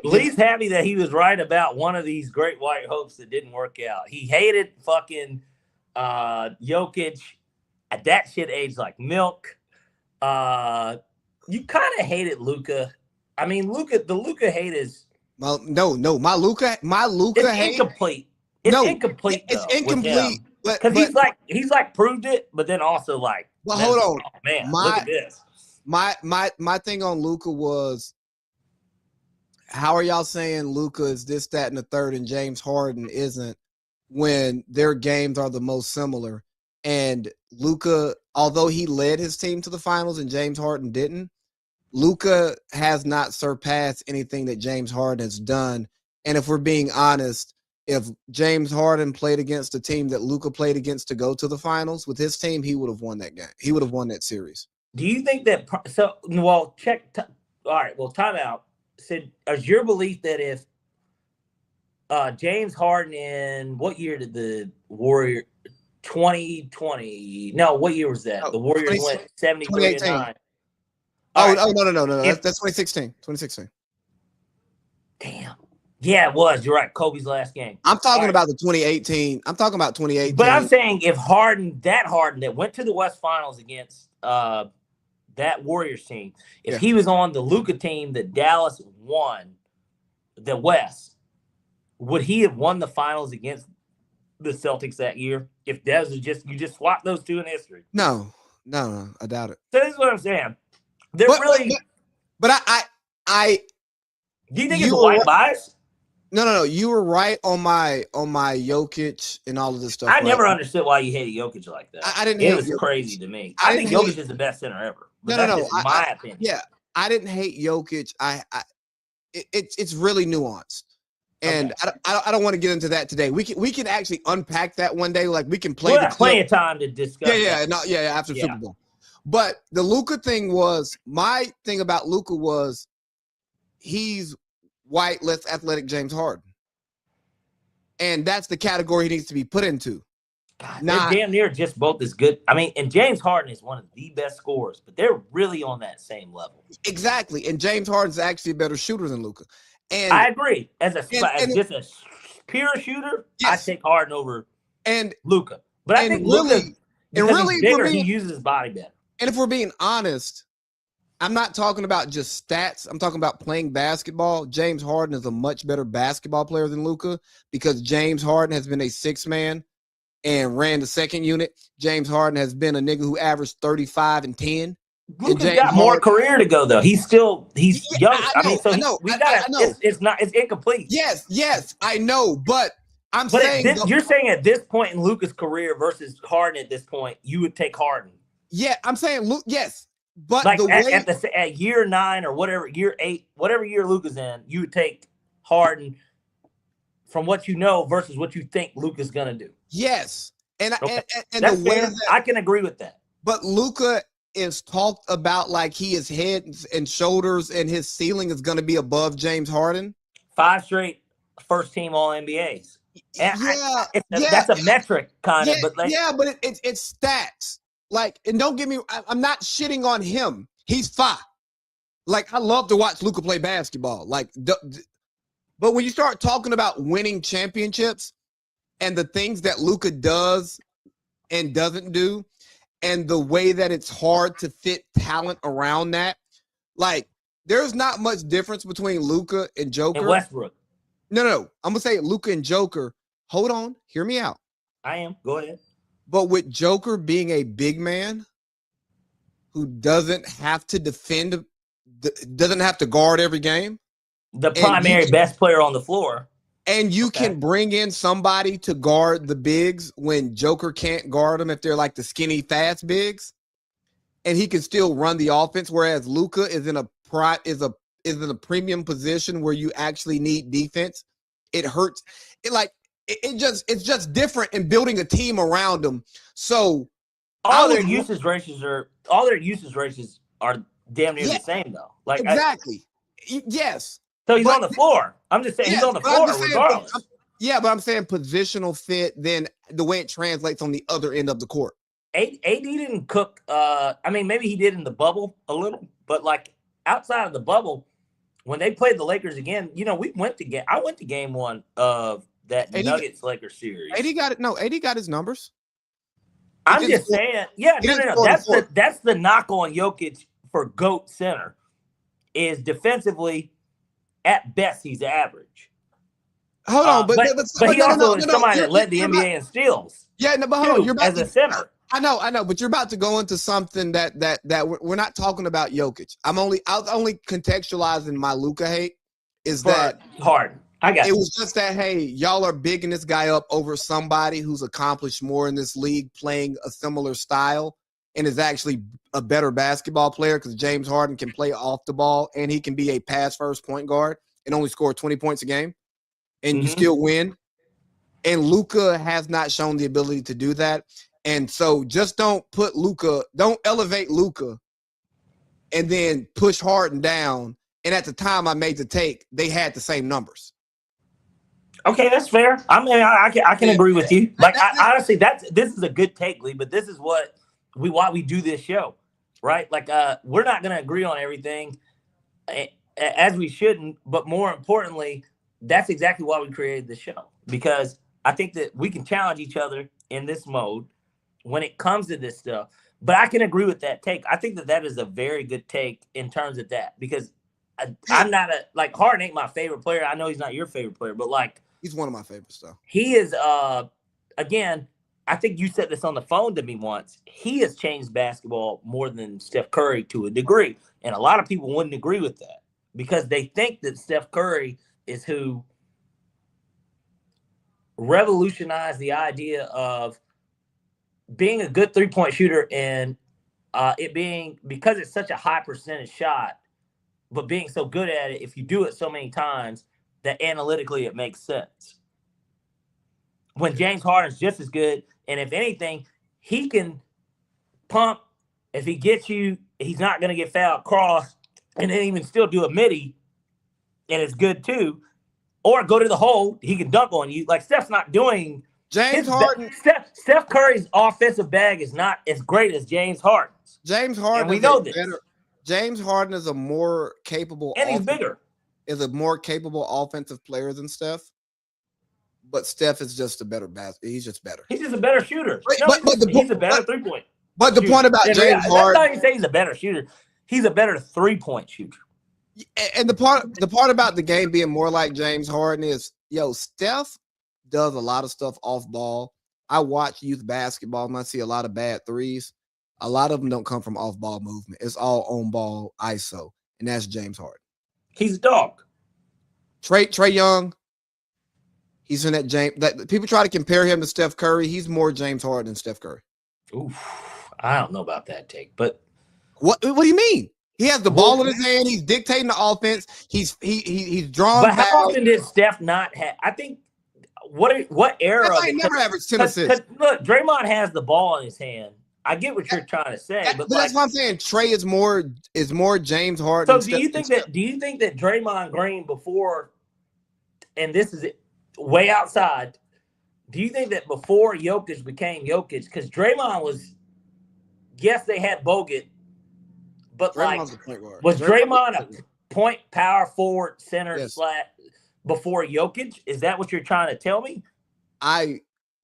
Lee's happy that he was right about one of these great white hopes that didn't work out. He hated fucking Jokic. That shit aged like milk. You kind of hated Luka. I mean, the Luka hate is my Luka hate incomplete. It's incomplete. It's incomplete. Because he's like proved it, but then also like, well, hold on, man, look at this. My thing on Luka was, how are y'all saying Luka is this, that, and the third, and James Harden isn't, when their games are the most similar? And Luka, although he led his team to the finals and James Harden didn't, Luka has not surpassed anything that James Harden has done. And if we're being honest, if James Harden played against a team that Luka played against to go to the finals with his team, he would have won that game. He would have won that series. Do you think that – so, well, all right, well, time out. So, is your belief that if James Harden in – what year did the Warriors – 2020 – no, what year was that? The Warriors went 73-9. Oh, no. That's 2016. 2016. Damn. Yeah, it was. You're right. Kobe's last game. I'm talking about the 2018. I'm talking about 2018. But I'm saying if Harden that went to the West Finals against that Warriors team, if he was on the Luka team that Dallas won the West, would he have won the finals against the Celtics that year? If that was you just swap those two in history? No, I doubt it. So this is what I'm saying. Do you think it's a white bias? No. You were right on my Jokic and all of this stuff. I never understood why you hated Jokic like that. I didn't. It was crazy to me. I think Jokic is the best center ever. No. My opinion. Yeah, I didn't hate Jokic. It's really nuanced, and okay. I don't want to get into that today. We can actually unpack that one day. Like we can play. We'll have plenty of time to discuss. After Super Bowl. But the Luka thing was, my thing about Luka was, he's white, less athletic James Harden. And that's the category he needs to be put into. God, they're damn near just both as good. I mean, and James Harden is one of the best scorers, but they're really on that same level. Exactly. And James Harden's actually a better shooter than Luka. And I agree. As a pure shooter, yes. I take Harden over Luka. But I think Luka, because he's bigger, he uses his body better. And if we're being honest, I'm not talking about just stats. I'm talking about playing basketball. James Harden is a much better basketball player than Luka, because James Harden has been a sixth man and ran the second unit. James Harden has been a nigga who averaged 35 and 10. Luka's got more career to go, though. He's young. I know. It's incomplete. Yes, I know. But you're saying at this point in Luka's career versus Harden at this point, you would take Harden. Yeah, I'm saying Luke. Yes, but like at year 9 or whatever, year 8, whatever year Luka's in, you would take Harden from what you know versus what you think Luka's gonna do. Yes, and the way I can agree with that. But Luka is talked about like he is head and shoulders, and his ceiling is going to be above James Harden. 5 straight first team All NBAs. That's a metric kind of, but it's stats. Like, and don't get me, I'm not shitting on him. He's fine. Like, I love to watch Luka play basketball. Like, but when you start talking about winning championships and the things that Luka does and doesn't do, and the way that it's hard to fit talent around that, like, there's not much difference between Luka and Joker. And Westbrook. No. I'm gonna say Luka and Joker. Hold on, hear me out. I am. Go ahead. But with Joker being a big man who doesn't have to defend, doesn't have to guard every game, the primary best player on the floor, and you can bring in somebody to guard the bigs when Joker can't guard them if they're like the skinny, fast bigs, and he can still run the offense. Whereas Luka is in a premium position where you actually need defense. It hurts. It's just different in building a team around them. So all their usage ratios are damn near the same though. Like exactly. Yes. So he's on the floor. I'm just saying he's on the floor regardless. But I'm saying positional fit, then the way it translates on the other end of the court. AD didn't cook. I mean, maybe he did in the bubble a little, but like outside of the bubble, when they played the Lakers again, I went to game 1 of that Nuggets Lakers series. AD got it. No, AD got his numbers. I'm just saying, no. That's the knock on Jokic for GOAT center is defensively. At best, he's average. Hold on, but he also is somebody that led the NBA in steals. Yeah, no, but hold on, you're about as a center. I know, but you're about to go into something that we're not talking about Jokic. I was only contextualizing my Luka hate is that Harden. I got it was just that, hey, y'all are bigging this guy up over somebody who's accomplished more in this league playing a similar style and is actually a better basketball player because James Harden can play off the ball and he can be a pass-first point guard and only score 20 points a game, and you still win. And Luka has not shown the ability to do that. And so just don't elevate Luka and then push Harden down. And at the time I made the take, they had the same numbers. Okay, that's fair. I mean, I can agree with you. Like, honestly, this is a good take, Lee, but this is why we do this show, right? Like, we're not going to agree on everything as we shouldn't, but more importantly, that's exactly why we created the show, because I think that we can challenge each other in this mode when it comes to this stuff. But I can agree with that take. I think that is a very good take in terms of that, because I'm not Harden ain't my favorite player. I know he's not your favorite player, but like, he's one of my favorites though. He is, again, I think you said this on the phone to me once. He has changed basketball more than Steph Curry to a degree. And a lot of people wouldn't agree with that because they think that Steph Curry is who revolutionized the idea of being a good three-point shooter and it being, because it's such a high percentage shot, but being so good at it, if you do it so many times, that analytically it makes sense. When James Harden's just as good, and if anything, he can pump. If he gets you, he's not going to get fouled cross, and then even still do a midi, and it's good too. Or go to the hole, he can dunk on you. Like, Steph's not doing. James Harden. Steph Curry's offensive bag is not as great as James Harden's. James Harden. And we know this. James Harden is a more capable. And he's bigger. Is a more capable offensive player than Steph. But Steph is just a better basket. He's just better. He's just a better shooter. He's a better three-point. But the point about James Harden, that's not even saying he's a better shooter. He's a better three-point shooter. And the part about the game being more like James Harden is, Steph does a lot of stuff off ball. I watch youth basketball and I see a lot of bad threes. A lot of them don't come from off ball movement. It's all on ball ISO, and that's James Harden. He's a dog. Trey Young. He's in that James. That people try to compare him to Steph Curry. He's more James Harden than Steph Curry. Oof, I don't know about that take, but what do you mean? He has the ball in his hand. He's dictating the offense. He's drawn. But how often did Steph not have? I think what era? He never averaged 10 assists. Look, Draymond has the ball in his hand. I get what you're trying to say, but that's what I'm saying. Trey is more James Harden. So do you think that Draymond Green before and this is way outside, do you think that before Jokic became Jokic, because Draymond was, yes, they had Bogut, but Draymond's a point guard. was Draymond a point power forward center Yes. before Jokic? Is that what you're trying to tell me? I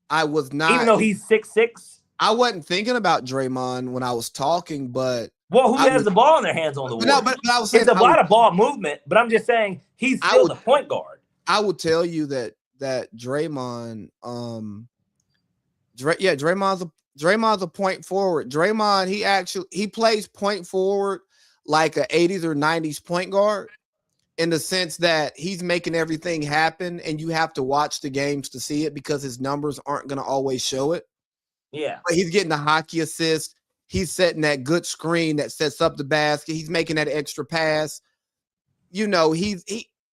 was not, even though he's 6'6". I wasn't thinking about Draymond when I was talking, but who has the ball in their hands on the Warriors? No, but I was saying it's a lot of ball movement, but I'm just saying he's still the point guard. I would tell you that Draymond, Draymond's a point forward. Draymond, he plays point forward like a 80s or 90s point guard, in the sense that he's making everything happen, and you have to watch the games to see it because his numbers aren't going to always show it. Yeah. But he's getting the hockey assist. He's setting that good screen that sets up the basket. He's making that extra pass. You know,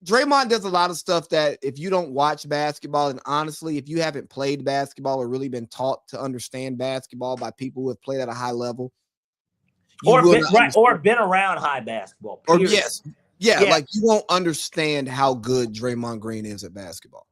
Draymond does a lot of stuff that if you don't watch basketball, and honestly, if you haven't played basketball or really been taught to understand basketball by people who have played at a high level, or been around high basketball. Or yes. Yeah, like you won't understand how good Draymond Green is at basketball.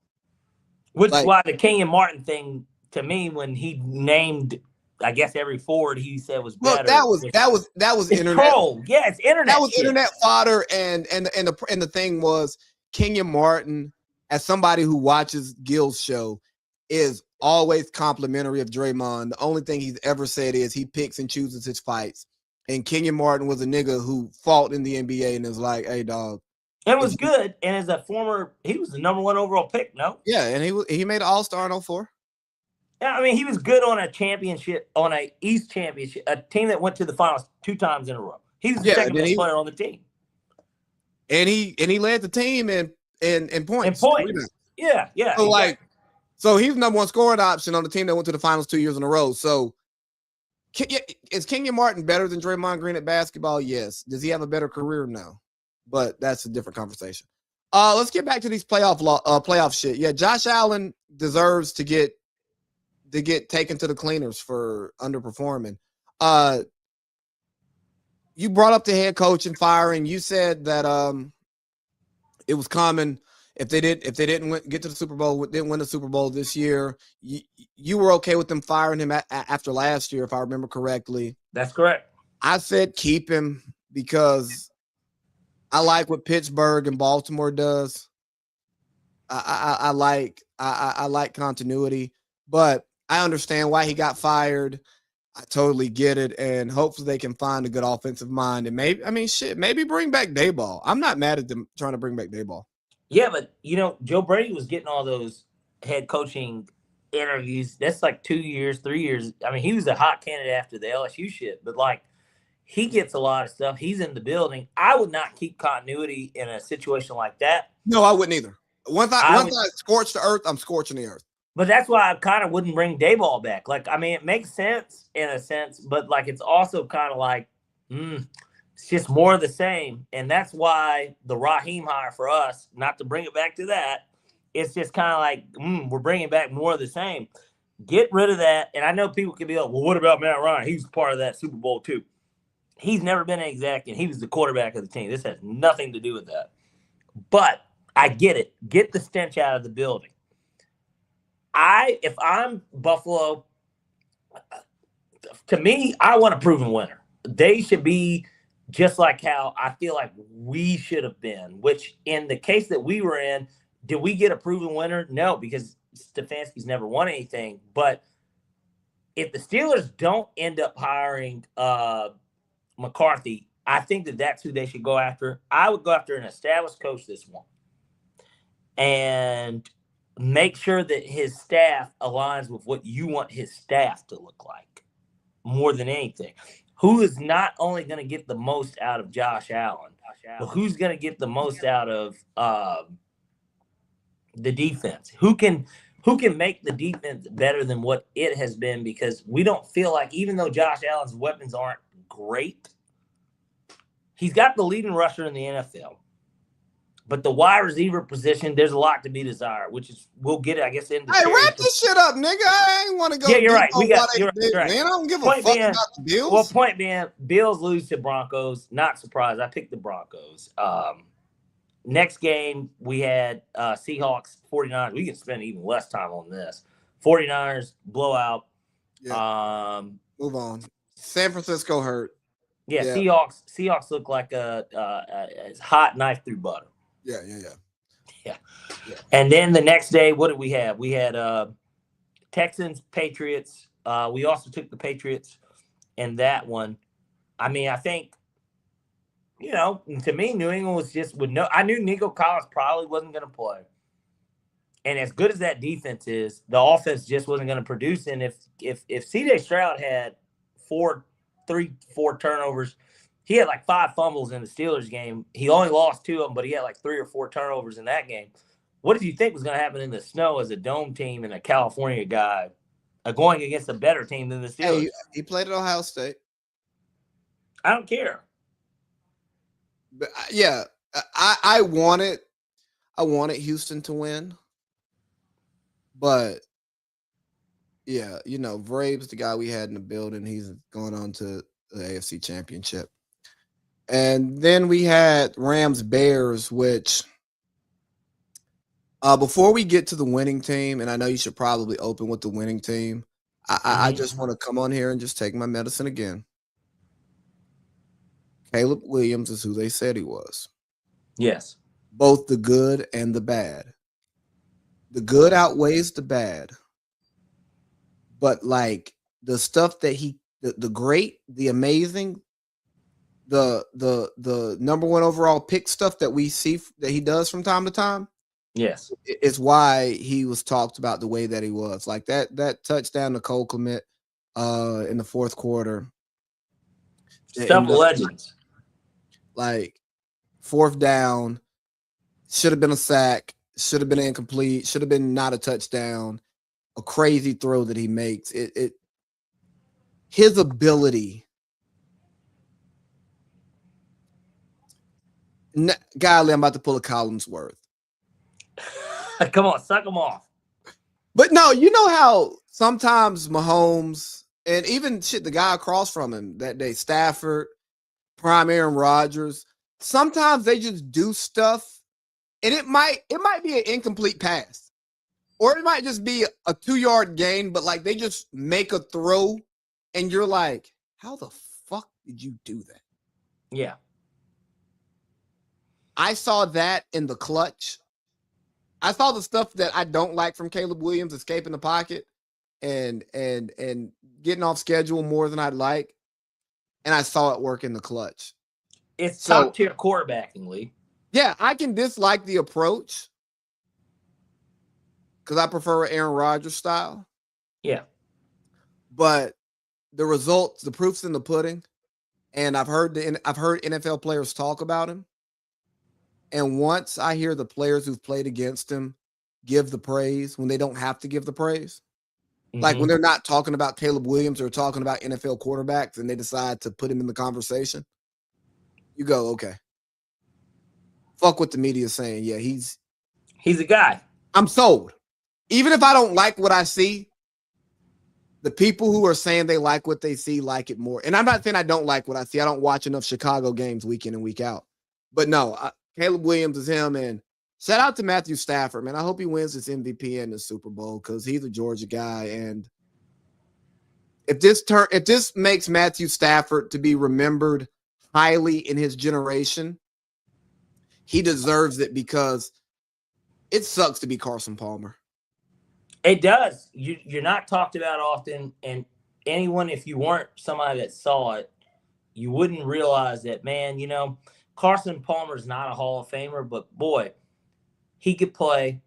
Which is why the Kenyon Martin thing, to me, when he named, I guess, every forward he said was better. Well, that was internet. Troll. Yeah, it's internet. That was internet fodder, and the thing was, Kenyon Martin, as somebody who watches Gil's show, is always complimentary of Draymond. The only thing he's ever said is he picks and chooses his fights. And Kenyon Martin was a nigga who fought in the NBA and is like, hey, dog. It was good. And as a former, he was the number 1 overall pick, no? Yeah, and he made an All-Star in 2004. Yeah, I mean, he was good on a championship, on a East championship, a team that went to the finals 2 times in a row. He was the second best player on the team. And he led the team in points. In points. Yeah. So, exactly. So he's the number 1 scoring option on the team that went to the finals 2 years in a row. So, is Kenyon Martin better than Draymond Green at basketball? Yes. Does he have a better career? No. But that's a different conversation. Let's get back to these playoff shit. Yeah, Josh Allen deserves to get taken to the cleaners for underperforming. You brought up the head coach and firing. You said that it was common if they didn't get to the Super Bowl, didn't win the Super Bowl this year. You were okay with them firing him after last year, if I remember correctly. That's correct. I said keep him because I like what Pittsburgh and Baltimore does. I like continuity, but I understand why he got fired. I totally get it, and hopefully they can find a good offensive mind. And maybe bring back Dayball. I'm not mad at them trying to bring back Dayball. Yeah, but, Joe Brady was getting all those head coaching interviews. That's like 2 years, 3 years. I mean, he was a hot candidate after the LSU shit, but, he gets a lot of stuff. He's in the building. I would not keep continuity in a situation like that. No, I wouldn't either. Once I scorch the earth, I'm scorching the earth. But that's why I kind of wouldn't bring Dayball back. It makes sense in a sense, but, it's also kind of it's just more of the same. And that's why the Raheem hire for us, not to bring it back to that, it's just kind of we're bringing back more of the same. Get rid of that. And I know people can be like, well, what about Matt Ryan? He's part of that Super Bowl too. He's never been an exec, and he was the quarterback of the team. This has nothing to do with that. But I get it. Get the stench out of the building. If I'm Buffalo, to me, I want a proven winner. They should be just like how I feel like we should have been, which in the case that we were in, did we get a proven winner? No, because Stefanski's never won anything. But if the Steelers don't end up hiring McCarthy, I think that's who they should go after. I would go after an established coach this one and make sure that his staff aligns with what you want his staff to look like more than anything. Who is not only going to get the most out of Josh Allen, but who's going to get the most out of the defense? Who can make the defense better than what it has been? Because we don't feel like, even though Josh Allen's weapons aren't great, he's got the leading rusher in the NFL. But the wide receiver position, there's a lot to be desired, which is we'll get it, I guess, in the wrap this shit up, nigga. I ain't want to go. Yeah, you're right. You're right. Man, I don't give a fuck about the Bills. Well, point being, Bills lose to Broncos. Not surprised. I picked the Broncos. next game we had Seahawks 49ers. We can spend even less time on this. 49ers blowout. Yeah. Move on. San Francisco hurt. Yeah. Seahawks look like a hot knife through butter. Yeah. And then the next day, what did we have? We had Texans, Patriots. We also took the Patriots in that one. I mean, I think, to me, New England was just I knew Nico Collins probably wasn't going to play. And as good as that defense is, the offense just wasn't going to produce. And if C.J. Stroud had four turnovers, he had like 5 fumbles in the Steelers game. He only lost 2 of them, but he had like 3 or 4 turnovers in that game. What did you think was going to happen in the snow as a dome team and a California guy going against a better team than the Steelers? Hey, he played at Ohio State. I don't care. But yeah, I wanted Houston to win. But yeah, Vrab's the guy we had in the building. He's gone on to the AFC Championship. And then we had Rams-Bears, which before we get to the winning team, and I know you should probably open with the winning team, I just want to come on here and just take my medicine again. Caleb Williams is who they said he was. Yes. Both the good and the bad. The good outweighs the bad. But like the stuff that the great, the amazing, the number 1 overall pick stuff that we see that he does from time to time. Yes. It's why he was talked about the way that he was. Like that touchdown to Cole Kmet in the 4th quarter. Stuff legends. Like 4th down, should have been a sack, should have been incomplete, should have been not a touchdown. A crazy throw that he makes. His ability. Golly, I'm about to pull a Collinsworth. Come on, suck him off. But no, you know how sometimes Mahomes and even the guy across from him that day, Stafford, prime Aaron Rodgers, sometimes they just do stuff and it might be an incomplete pass. Or it might just be a 2-yard gain, but like they just make a throw and you're like, how the fuck did you do that? Yeah. I saw that in the clutch. I saw the stuff that I don't like from Caleb Williams, escaping the pocket and getting off schedule more than I'd like. And I saw it work in the clutch. It's top-tier quarterbacking, Lee. Yeah, I can dislike the approach because I prefer Aaron Rodgers style. Yeah. But the results, the proof's in the pudding. And I've heard NFL players talk about him. And once I hear the players who've played against him give the praise when they don't have to give the praise, like when they're not talking about Caleb Williams or talking about NFL quarterbacks and they decide to put him in the conversation, you go, okay. Fuck what the media is saying. Yeah, he's a guy. I'm sold. Even if I don't like what I see, the people who are saying they like what they see like it more. And I'm not saying I don't like what I see. I don't watch enough Chicago games week in and week out. But no, Caleb Williams is him. And shout out to Matthew Stafford, man. I hope he wins this MVP in the Super Bowl because he's a Georgia guy. And if this makes Matthew Stafford to be remembered highly in his generation, he deserves it because it sucks to be Carson Palmer. It does. You're not talked about often, and anyone, if you weren't somebody that saw it, you wouldn't realize that, man, Carson Palmer's not a Hall of Famer, but boy, he could play.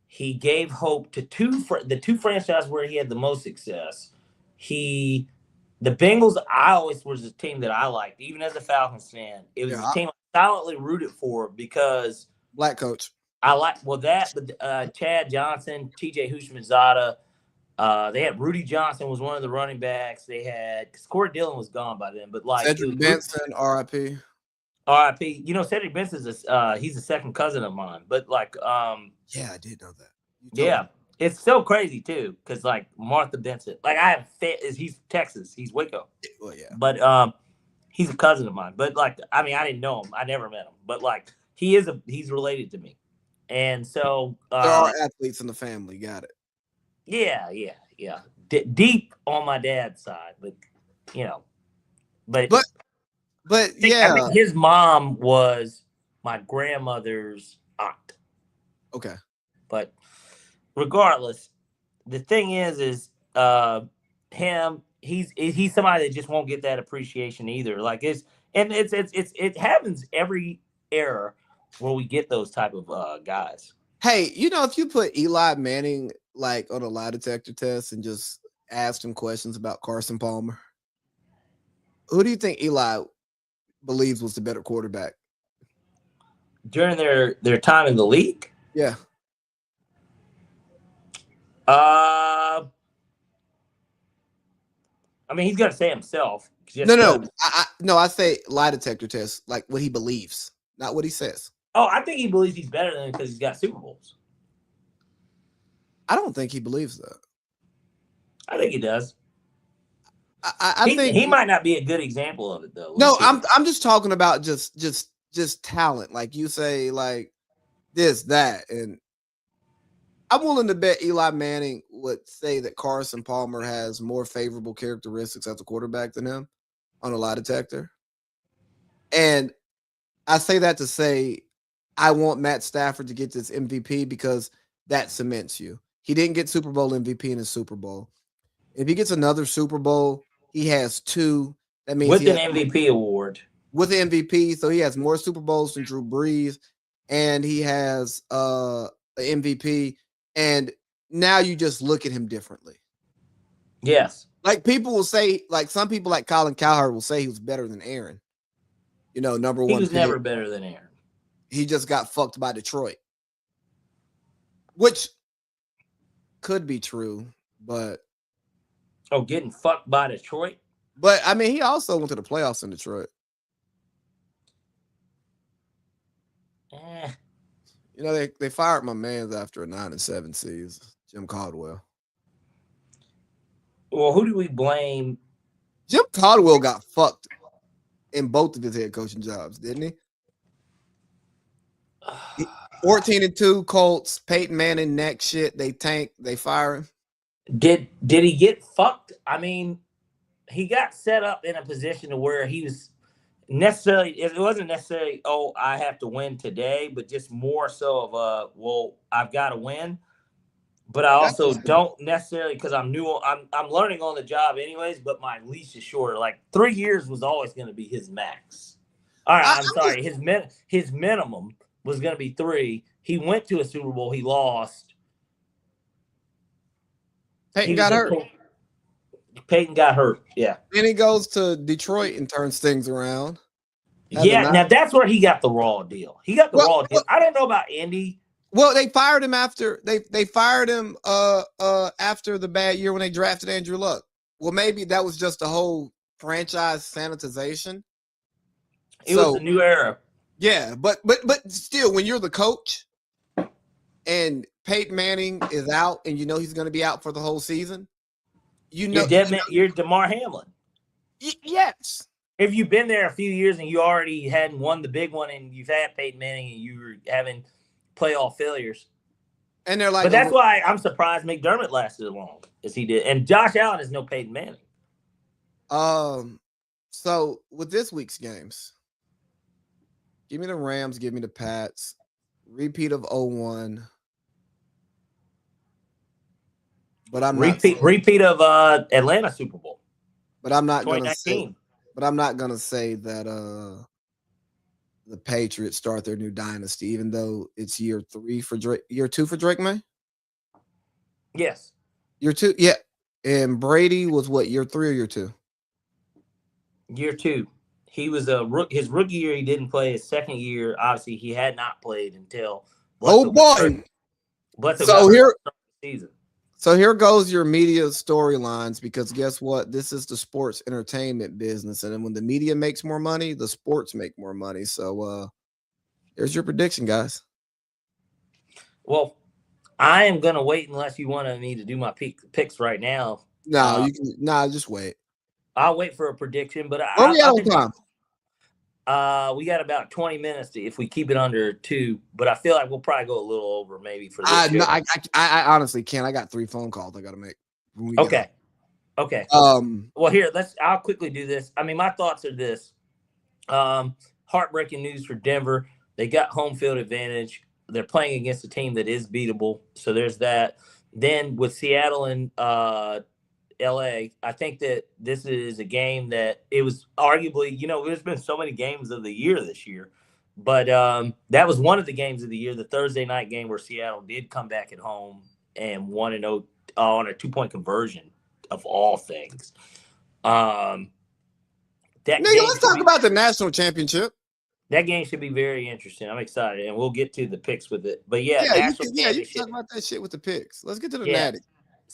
He gave hope to the 2 franchises where he had the most success. The Bengals, I always was a team that I liked, even as a Falcons fan. It was a team I silently rooted for because black coach. I like Chad Johnson, TJ Houshmandzadeh. They had Rudy Johnson was one of the running backs. They had Corey Dillon was gone by then, but like Cedric Benson, RIP. RIP. Cedric Benson's he's a second cousin of mine. But like yeah, I did know that. Yeah. It's so crazy too, because like Martha Benson, like he's Texas, he's Waco. Well, yeah. But he's a cousin of mine. But like, I mean, I didn't know him. I never met him. But like he's related to me, and so There are athletes in the family. Got it. Yeah. Deep on my dad's side, but But I yeah. think his mom was my grandmother's aunt. Okay. But regardless, the thing is him. He's somebody that just won't get that appreciation either. Like it happens every era where we get those type of guys. Hey, if you put Eli Manning like on a lie detector test and just asked him questions about Carson Palmer, who do you think Eli believes was the better quarterback during their time in the league? Yeah. I mean, he's gonna say himself. No. I say lie detector test, like what he believes, not what he says. Oh, I think he believes he's better than him because he's got Super Bowls. I don't think he believes that. I think he does. I think he might not be a good example of it though. No, I'm just talking about just talent. Like you say, like this, that, and I'm willing to bet Eli Manning would say that Carson Palmer has more favorable characteristics as a quarterback than him on a lie detector. And I say that to say I want Matt Stafford to get this MVP because that cements you. He didn't get Super Bowl MVP in his Super Bowl. If he gets another Super Bowl, he has 2. That means with an MVP award. With the MVP, so he has more Super Bowls than Drew Brees, and he has an MVP. And now you just look at him differently. Yes. Like people will say, like some people like Colin Cowherd will say he was better than Aaron. Number 1. He was never better than Aaron. He just got fucked by Detroit. Which could be true, but getting fucked by Detroit? But I mean, he also went to the playoffs in Detroit. They fired my man after a 9-7 season, Jim Caldwell. Well, who do we blame? Jim Caldwell got fucked in both of his head coaching jobs, didn't he? 14-2 Colts, Peyton Manning, next shit. They tank, they fire him. Did he get fucked? I mean, he got set up in a position to where he was necessarily, it wasn't necessarily, I have to win today, but just more so of I've got to win. But I also don't necessarily, because I'm new, I'm learning on the job anyways, but my leash is shorter. Like 3 years was always going to be his max. All right, I'm sorry. His minimum was going to be 3. He went to a Super Bowl. He lost. Peyton got hurt. Peyton got hurt, yeah. Then he goes to Detroit and turns things around. Now that's where he got the raw deal. He got the raw deal. I don't know about Indy. Well, they fired him after they fired him after the bad year when they drafted Andrew Luck. Well, maybe that was just a whole franchise sanitization. It was a new era. Yeah, but still, when you're the coach and Peyton Manning is out and he's going to be out for the whole season, you're DeMar Hamlin. Yes. If you've been there a few years and you already hadn't won the big one and you've had Peyton Manning and you were having playoff failures. And they're like, but that's why I'm surprised McDermott lasted as long as he did. And Josh Allen is no Peyton Manning. So with this week's games, give me the Rams, give me the Pats, repeat of 0-1. But I'm repeat of Atlanta Super Bowl. But I'm not going to say. But I'm not going to say that the Patriots start their new dynasty, even though it's year 2 for Drake May. Yes, year 2. Yeah, and Brady was what, year 3 or year 2? Year 2. He was his rookie year. He didn't play. His second year, obviously, he had not played until. So here goes your media storylines, because guess what? This is the sports entertainment business. And then when the media makes more money, the sports make more money. So there's your prediction, guys. Well, I am going to wait unless you want me to do my picks right now. No, just wait. I'll wait for a prediction, but Where we at on time? We got about 20 minutes if we keep it under 2, but I feel like we'll probably go a little over maybe for this show. No, I honestly can't. I got 3 phone calls I got to make. When we Okay. Okay. Well, here, I'll quickly do this. I mean, my thoughts are this. Heartbreaking news for Denver. They got home field advantage. They're playing against a team that is beatable. So there's that. Then with Seattle and LA, I think that this is a game that it was arguably, there's been so many games of the year this year, but that was one of the games of the year, the Thursday night game where Seattle did come back at home and 1-0 on a 2-point conversion of all things. Let's talk about the national championship. That game should be very interesting. I'm excited, and we'll get to the picks with it. But you can talk about that shit with the picks. Let's get to the natty.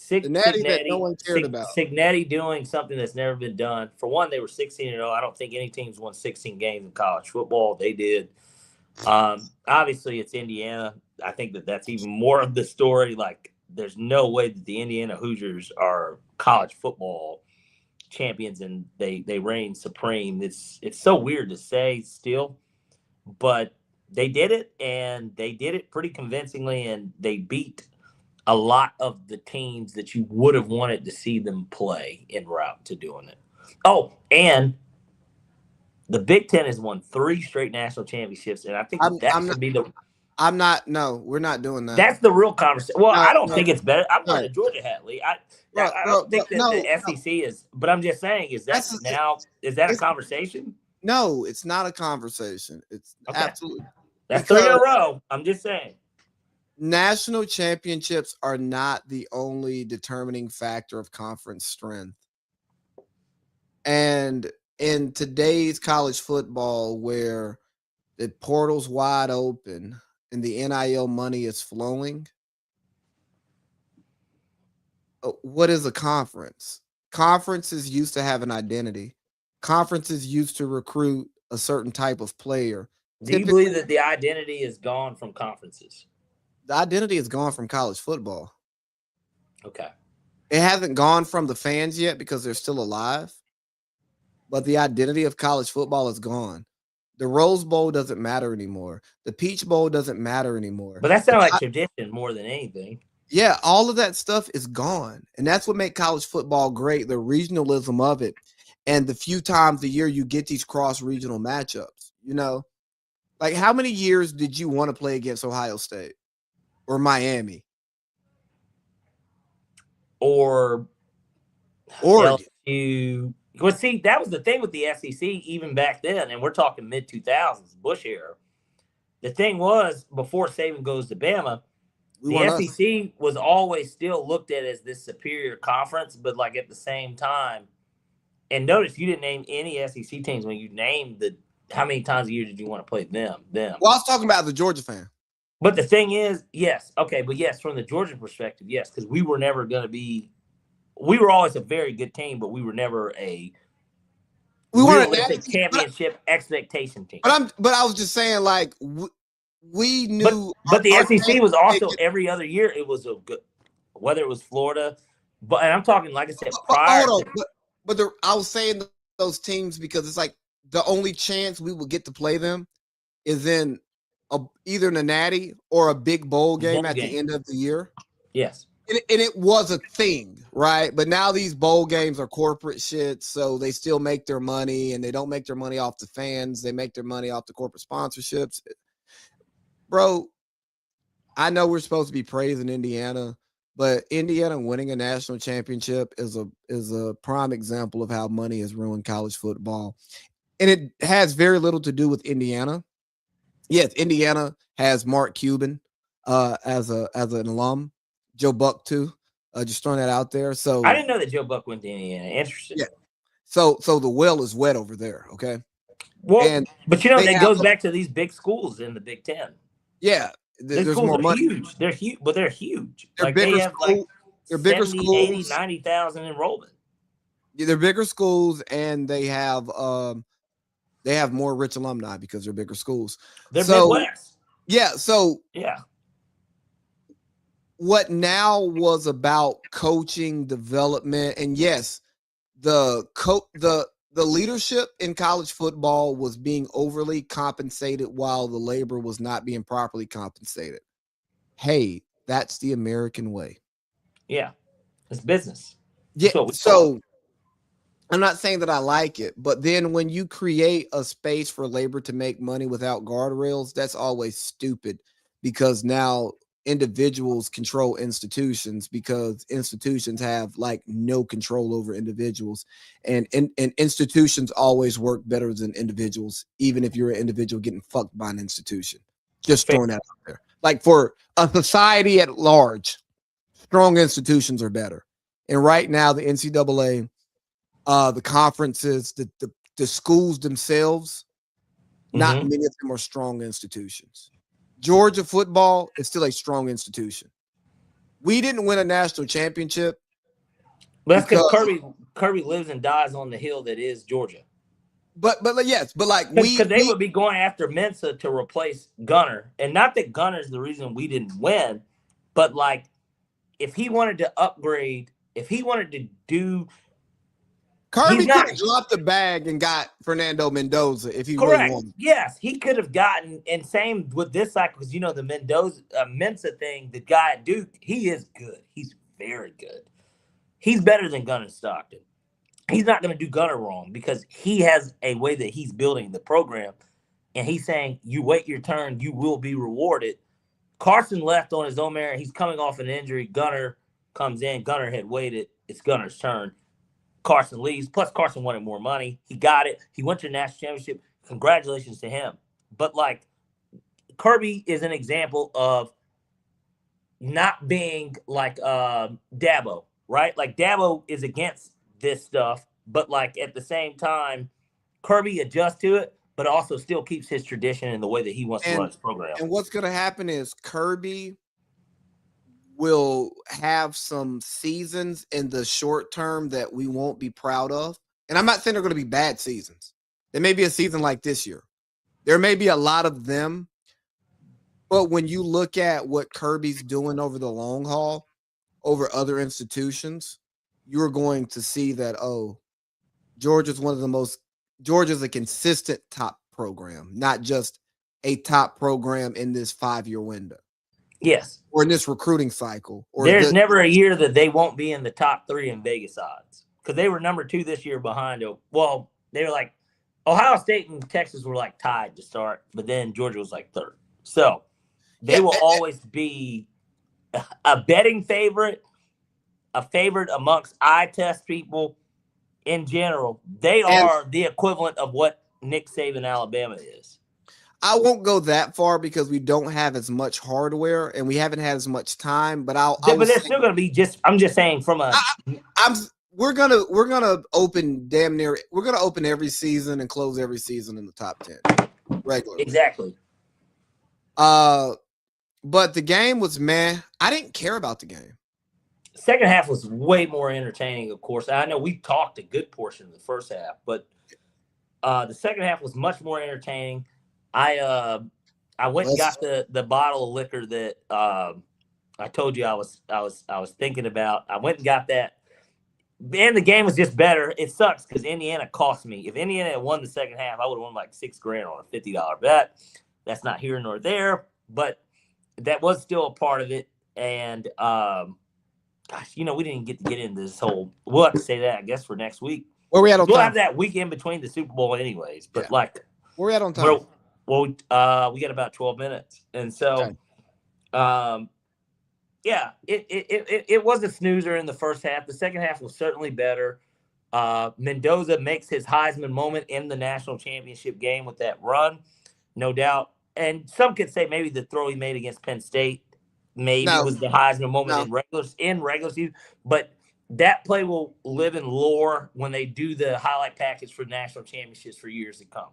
The natty that no one cared about. Cincinnati doing something that's never been done. For one, they were 16-0. I don't think any teams won 16 games in college football. They did. Obviously, it's Indiana. I think that's even more of the story. Like, there's no way that the Indiana Hoosiers are college football champions and they reign supreme. It's so weird to say still, but they did it, and they did it pretty convincingly, and they beat a lot of the teams that you would have wanted to see them play en route to doing it. Oh, and the Big Ten has won 3 straight national championships, and I think we're not doing that. That's the real conversation. Well, I don't think it's better. I'm going to Georgia hat, Lee. I don't think that the SEC is, but I'm just saying, is that a conversation? No, it's not a conversation. It's absolutely. That's 3 in a row. I'm just saying. National championships are not the only determining factor of conference strength. And in today's college football, where the portal's wide open and the NIL money is flowing, what is a conference? Conferences used to have an identity. Conferences used to recruit a certain type of player. Do you believe that the identity is gone from conferences? The identity is gone from college football. Okay. It hasn't gone from the fans yet because they're still alive, but the identity of college football is gone. The Rose Bowl doesn't matter anymore. The Peach Bowl doesn't matter anymore. But that sounds like tradition more than anything. Yeah, all of that stuff is gone. And that's what makes college football great, the regionalism of it. And the few times a year you get these cross-regional matchups, Like, how many years did you want to play against Ohio State or Miami? Or LSU. Well, see, that was the thing with the SEC even back then, and we're talking mid-2000s, Bush era. The thing was, before Saban goes to Bama, the SEC was always still looked at as this superior conference, but like at the same time, and notice you didn't name any SEC teams when you named how many times a year did you want to play them? Well, I was talking about the Georgia fan. But the thing is, yes, okay, but yes, from the Georgia perspective, yes, because we were never going to be. We were always a very good team, but we were never a championship expectation team. But I was just saying, like, we knew. But the SEC was also every other year. It was a good, whether it was Florida, and I'm talking, like I said, prior. I was saying those teams because it's like the only chance we will get to play them is in either in a natty or a big bowl game at the end of the year. Yes. And it was a thing, right? But now these bowl games are corporate shit, so they still make their money, and they don't make their money off the fans. They make their money off the corporate sponsorships. Bro, I know we're supposed to be praising Indiana, but Indiana winning a national championship is a prime example of how money has ruined college football. And it has very little to do with Indiana. Yes, Indiana has Mark Cuban as an alum. Joe Buck too. Just throwing that out there. So I didn't know that Joe Buck went to Indiana. Interesting. Yeah. So the well is wet over there. Okay. Well, but that goes back to these big schools in the Big Ten. Yeah, there's more money. Huge. They're huge, but they're huge. They're bigger. They have they're bigger 70, schools. 80, 90,000 enrollment. Yeah, they're bigger schools, and they have more rich alumni because they're bigger schools. They're Midwest. Yeah. So yeah. What now was about coaching development, and yes, the the leadership in college football was being overly compensated while the labor was not being properly compensated. Hey, that's the American way. Yeah, it's business. Yeah, So so I'm not saying that I like it, but then when you create a space for labor to make money without guardrails, that's always stupid because now individuals control institutions because institutions have like no control over individuals, and institutions always work better than individuals, even if you're an individual getting fucked by an institution. Just throwing that out there. Like for a society at large, strong institutions are better. And right now, the NCAA, the conferences, the schools themselves, not many of them are strong institutions. Georgia football is still a strong institution. We didn't win a national championship. But that's because Kirby lives and dies on the hill that is Georgia. But yes, but like because they would be going after Mensa to replace Gunner, and not that Gunner's the reason we didn't win, but like if he wanted to upgrade, if he wanted to do, Kirby could have dropped the bag and got Fernando Mendoza if he really wanted. Yes, he could have gotten, and same with this cycle because you know the Mensa thing. The guy at Duke, he is good. He's very good. He's better than Gunner Stockton. He's not going to do Gunner wrong because he has a way that he's building the program. And he's saying, you wait your turn, you will be rewarded. Carson left on his own merit. He's coming off an injury. Gunner comes in. Gunner had waited. It's Gunner's turn. Carson leaves. Plus, Carson wanted more money. He got it. He went to the national championship. Congratulations to him. But, like, Kirby is an example of not being like Dabo, right? Like, Dabo is against this stuff, but like at the same time, Kirby adjusts to it, but also still keeps his tradition in the way that he wants to run his program. And what's going to happen is Kirby will have some seasons in the short term that we won't be proud of. And I'm not saying they're going to be bad seasons. There may be a season like this year. There may be a lot of them. But when you look at what Kirby's doing over the long haul, over other institutions, you're going to see that, Georgia's a consistent top program, not just a top program in this 5-year window. Yes. Or in this recruiting cycle. There's never a year that they won't be in the top 3 in Vegas odds because they were number 2 this year behind. Well, they were like Ohio State and Texas were like tied to start, but then Georgia was like 3rd. So they will always be a betting favorite. A favorite amongst eye test people in general. They are the equivalent of what Nick Saban Alabama is. I won't go that far because we don't have as much hardware and we haven't had as much time. But but they're still going to be I'm just saying from a. We're gonna open damn near. We're gonna open every season and close every season in the top 10 regularly. Exactly. But the game was meh. I didn't care about the game. Second half was way more entertaining, of course. I know we talked a good portion of the first half, but the second half was much more entertaining. I went and got the bottle of liquor that I told you I was thinking about. I went and got that, and the game was just better. It sucks because Indiana cost me. If Indiana had won the second half, I would have won like $6,000 on a $50 bet. That's not here nor there, but that was still a part of it. And gosh, we didn't get to get into this whole. We'll have to say that, I guess, for next week. Where we at on time? We'll have that week in between the Super Bowl, anyways. But where we at on time? Well, we got about 12 minutes, and so, it was a snoozer in the first half. The second half was certainly better. Mendoza makes his Heisman moment in the national championship game with that run, no doubt. And some could say maybe the throw he made against Penn State. Maybe it was the Heisman moment in regular season, but that play will live in lore when they do the highlight package for national championships for years to come.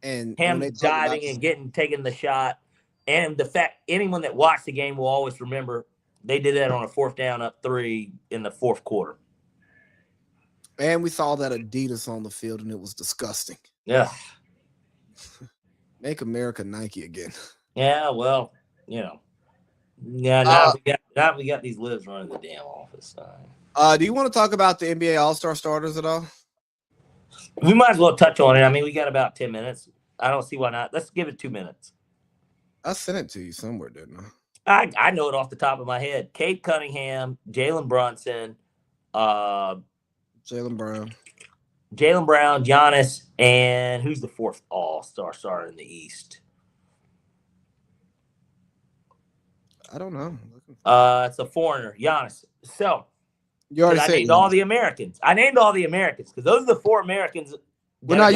And him diving and taking the shot, and the fact anyone that watched the game will always remember they did that on a 4th down up 3 in the 4th quarter. And we saw that Adidas on the field, and it was disgusting. Yeah, make America Nike again. Yeah, well, now we got these libs running the damn office. Do you want to talk about the NBA All-Star starters at all? We might as well touch on it. I mean, we got about 10 minutes. I don't see why not. Let's give it 2 minutes. I sent it to you somewhere, didn't I? I know it off the top of my head. Cade Cunningham, Jalen Brunson, Jaylen Brown, Giannis, and who's the fourth all-star starter in the East? I don't know. It's a foreigner, Giannis. So You already I said named all the Americans. I named all the Americans because those are the 4 Americans. Well, no,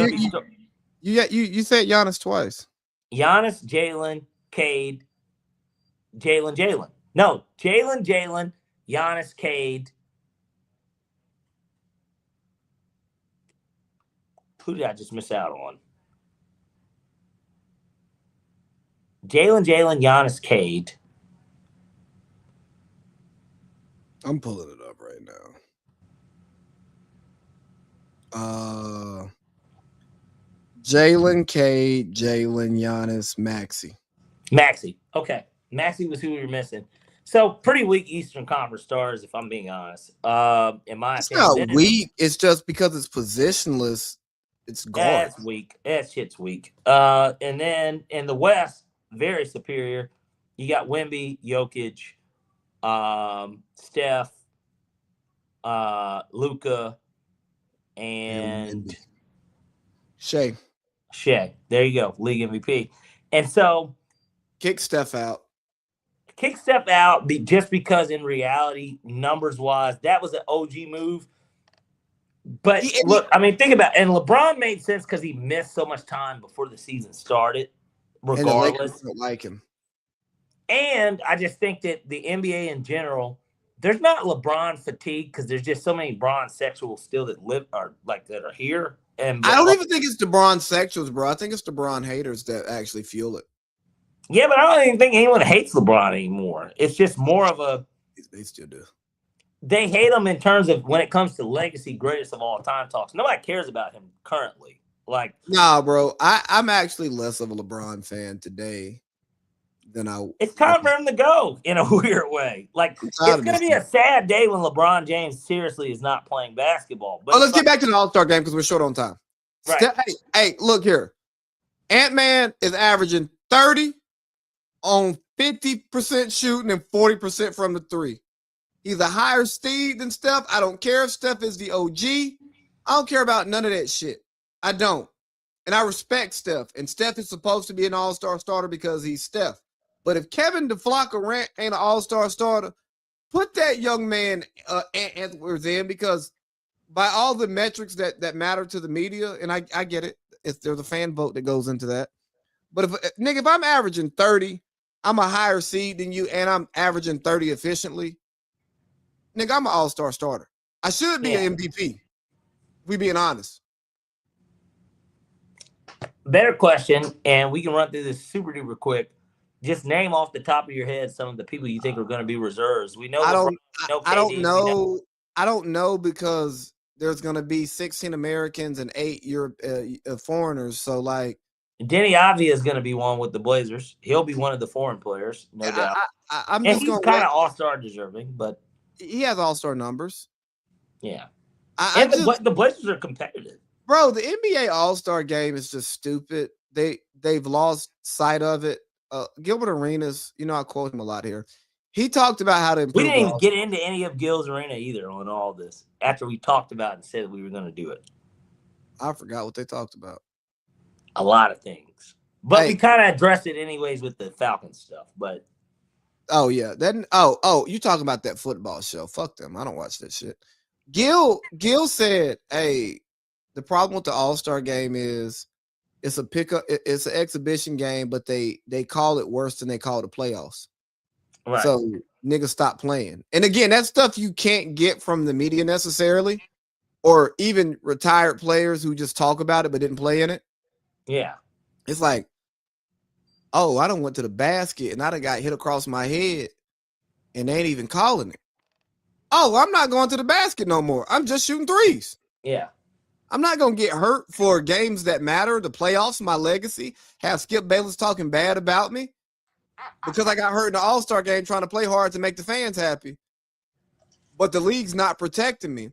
you said Giannis twice. Giannis, Jalen, Cade, Jalen. No, Jalen, Giannis, Cade. Who did I just miss out on? Jalen, Giannis, Cade. I'm pulling it up right now. Jalen, Cade, Giannis, Maxey. Okay. Maxey was who we were missing. So pretty weak Eastern Conference stars, if I'm being honest. In my it's opinion. not weak. It's just because it's positionless. It's garbage. That's weak. That shit's weak. And then in the West, very superior. You got Wemby, Jokic, Steph, Luka, and Shea. There you go, league MVP. And so kick Steph out just because in reality, numbers wise, that was an OG move. But look, I mean, think about it. And LeBron made sense because he missed so much time before the season started, regardless. And the Lakers don't like him. And I just think that the NBA in general, there's not LeBron fatigue because there's just so many Bron sexuals still that that are here. And I don't even think it's the Bron sexuals, bro. I think it's the Bron haters that actually fuel it. Yeah, but I don't even think anyone hates LeBron anymore. It's just more of a. They still do. They hate him in terms of when it comes to legacy greatest of all time talks. Nobody cares about him currently. Nah, bro. I'm actually less of a LeBron fan today than I. It's time for him to go in a weird way. It's going to be a sad day when LeBron James seriously is not playing basketball. But let's get back to the All-Star game because we're short on time. Right. Hey, look here. Ant-Man is averaging 30 on 50% shooting and 40% from the three. He's a higher speed than Steph. I don't care if Steph is the OG. I don't care about none of that shit. I don't. And I respect Steph. And Steph is supposed to be an all-star starter because he's Steph. But if Kevin DeFlacco ain't an all-star starter, put that young man Edwards in because by all the metrics that matter to the media, and I get it, there's a fan vote that goes into that. But if I'm averaging 30, I'm a higher seed than you, and I'm averaging 30 efficiently, nigga, I'm an all-star starter. I should be an MVP. We being honest. Better question, and we can run through this super duper quick. Just name off the top of your head some of the people you think are going to be reserves. We know. I don't know. I don't know because there's going to be 16 Americans and 8 foreigners. So Denny Avdia is going to be one with the Blazers. He'll be one of the foreign players, no doubt. He's kind of all-star deserving, but he has all-star numbers. Yeah. The Blazers are competitive. Bro, the NBA All-Star game is just stupid. They've lost sight of it. Gilbert Arenas, I quote him a lot here. He talked about how to improve. We didn't even get into any of Gil's Arena either on all this after we talked about it and said we were going to do it. I forgot what they talked about. A lot of things. But we kind of addressed it anyways with the Falcons stuff. But oh, yeah. You talking about that football show. Fuck them. I don't watch that shit. Gil said, hey, the problem with the All-Star game is it's a pickup, it's an exhibition game, but they call it worse than they call the playoffs. Right. So niggas stop playing. And again, that's stuff you can't get from the media necessarily, or even retired players who just talk about it but didn't play in it. Yeah. It's like, oh, I done went to the basket and I done got hit across my head and they ain't even calling it. Oh, I'm not going to the basket no more. I'm just shooting threes. Yeah. I'm not going to get hurt for games that matter, the playoffs, my legacy, have Skip Bayless talking bad about me because I got hurt in the All-Star game trying to play hard to make the fans happy. But the league's not protecting me.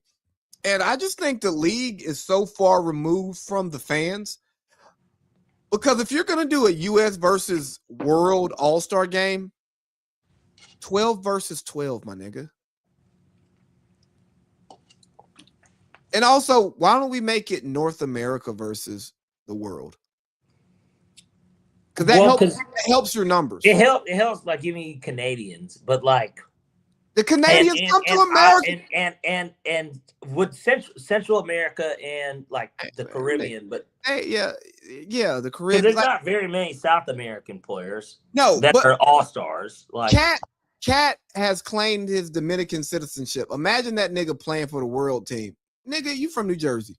And I just think the league is so far removed from the fans. Because if you're going to do a U.S. versus World All-Star game, 12 versus 12, my nigga. And also, why don't we make it North America versus the world? Because that helps your numbers. It helps by giving Canadians, but like the Canadians come to America and would Central America and like the Caribbean, but yeah, the Caribbean. There's not very many South American players. No, that are all stars. Like Cat has claimed his Dominican citizenship. Imagine that nigga playing for the world team. Nigga, you from New Jersey.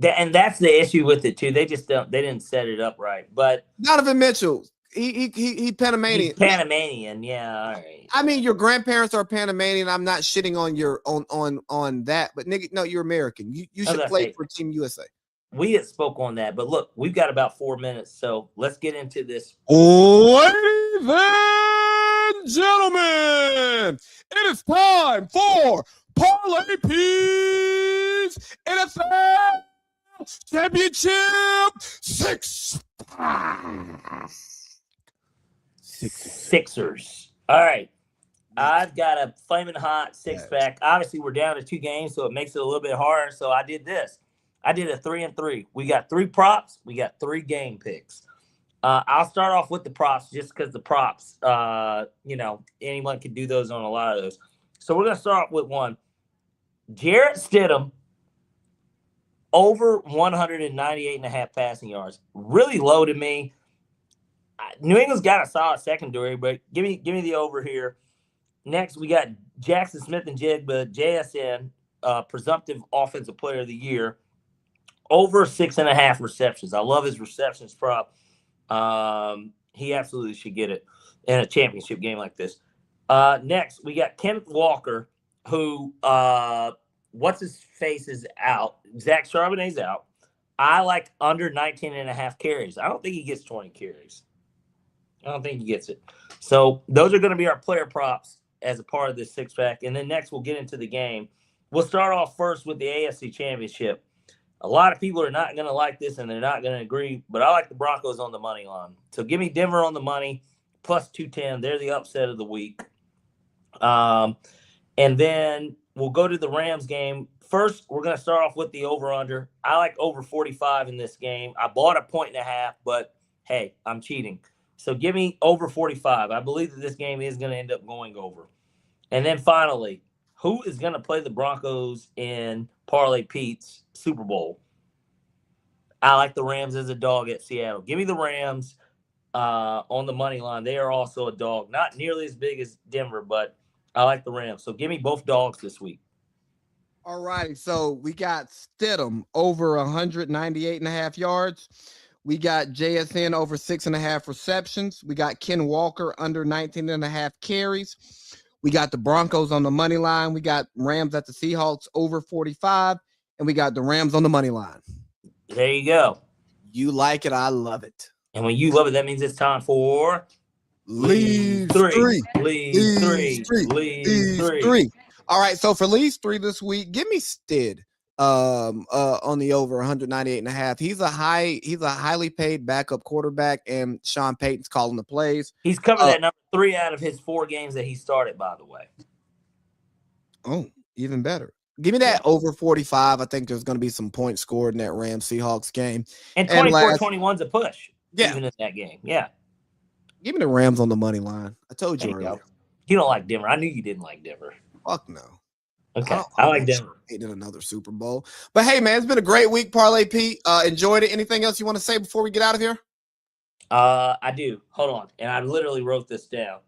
And that's the issue with it too. They just don't. They didn't set it up right. But Donovan Mitchell, he Panamanian. He's Panamanian, yeah. All right. I mean, your grandparents are Panamanian. I'm not shitting on your on that, but nigga, no, you're American. You should play for Team USA. We had spoke on that, but look, we've got about 4 minutes, so let's get into this. Ladies and gentlemen, it is time for Parlay P's NFL Championship Sixers. All right. I've got a flaming hot six-pack. Obviously, we're down to 2 games, so it makes it a little bit harder. So I did this. I did a 3-3. We got 3 props. We got 3 game picks. I'll start off with the props just because the props, anyone can do those on a lot of those. So we're going to start off with one. Jarrett Stidham, over 198.5 passing yards. Really low to me. New England's got a solid secondary, but give me the over here. Next, we got Jackson Smith and Jigba, JSN, presumptive offensive player of the year, over 6.5 receptions. I love his receptions prop. He absolutely should get it in a championship game like this. Next, we got Kenneth Walker, who what's his face is out. Zach Charbonnet's out. I like under 19.5 carries. I don't think he gets 20 carries. I don't think he gets it. So those are going to be our player props as a part of this six-pack. And then next we'll get into the game. We'll start off first with the AFC Championship. A lot of people are not going to like this and they're not going to agree, but I like the Broncos on the money line. So give me Denver on the money, plus 210. They're the upset of the week. And then we'll go to the Rams game. First, we're going to start off with the over-under. I like over 45 in this game. I bought 1.5, but hey, I'm cheating. So give me over 45. I believe that this game is going to end up going over. And then finally, who is going to play the Broncos in Parlay Pete's Super Bowl? I like the Rams as a dog at Seattle. Give me the Rams on the money line. They are also a dog. Not nearly as big as Denver, but I like the Rams. So give me both dogs this week. All right. So we got Stidham over 198.5 yards. We got JSN over 6.5 receptions. We got Ken Walker under 19.5 carries. We got the Broncos on the money line. We got Rams at the Seahawks over 45. And we got the Rams on the money line. There you go. You like it. I love it. And when you love it, that means it's time for Lead 3. Lead 3. All right. So for Lead 3 this week, give me Stid on the over 198.5. He's a highly paid backup quarterback, and Sean Payton's calling the plays. He's covered that number 3 out of his 4 games that he started, by the way. Oh, even better. Give me that over 45. I think there's going to be some points scored in that Rams-Seahawks game. And 24-21's a push. Yeah. Even in that game. Yeah. Give me the Rams on the money line. I told you earlier. You don't like Denver. I knew you didn't like Denver. Fuck no. Okay. I like Denver. In another Super Bowl. But hey, man, it's been a great week, Parlay Pete. Enjoyed it. Anything else you want to say before we get out of here? I do. Hold on. And I literally wrote this down.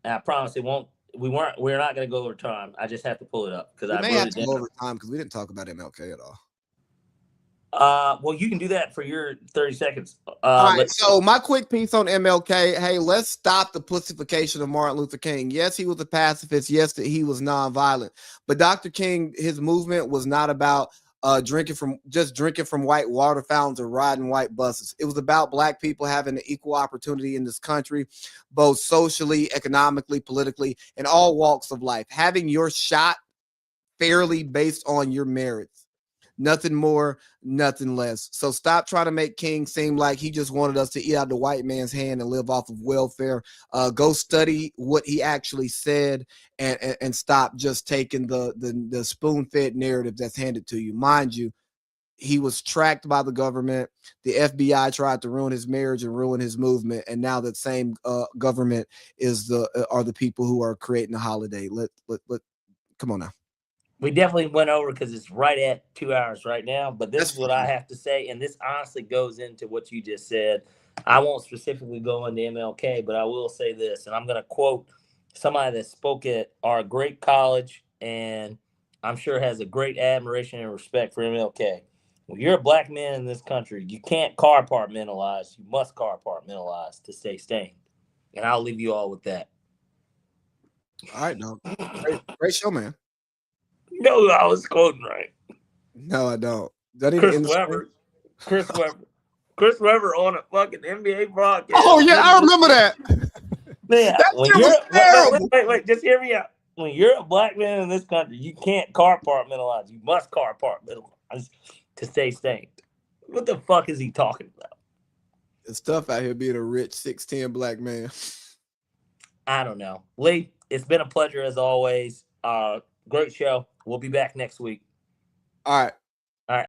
And I promise it won't. We're not going to go over time. I just have to pull it up because I may wrote have it to down. go over time because we didn't talk about MLK at all. Well, you can do that for your 30 seconds. All right, so my quick piece on MLK. Hey, let's stop the pussification of Martin Luther King. Yes, he was a pacifist. Yes, that he was nonviolent. But Dr. King, his movement was not about drinking from white water fountains or riding white buses. It was about Black people having an equal opportunity in this country, both socially, economically, politically, in all walks of life. Having your shot fairly based on your merits. Nothing more, nothing less. So stop trying to make King seem like he just wanted us to eat out the white man's hand and live off of welfare. Go study what he actually said and stop just taking the spoon-fed narrative that's handed to you. Mind you, he was tracked by the government. The FBI tried to ruin his marriage and ruin his movement, and now that same government are the people who are creating the holiday. Let come on now. We definitely went over because it's right at 2 hours right now. But this is what I have to say, and this honestly goes into what you just said. I won't specifically go into MLK, but I will say this, and I'm going to quote somebody that spoke at our great college, and I'm sure has a great admiration and respect for MLK. When you're a black man in this country, you can't compartmentalize. You must compartmentalize to stay sane. And I'll leave you all with that. All right, dog. Great show, man. No, I was quoting right. No, I don't. Chris Webber on a fucking NBA broadcast. Oh yeah, I remember that. Man, that wait, just hear me out. When you're a black man in this country, you can't compartmentalize. You must compartmentalize to stay sane. What the fuck is he talking about? It's tough out here being a rich 6'10" black man. I don't know. Lee, it's been a pleasure as always. Great show. We'll be back next week. All right.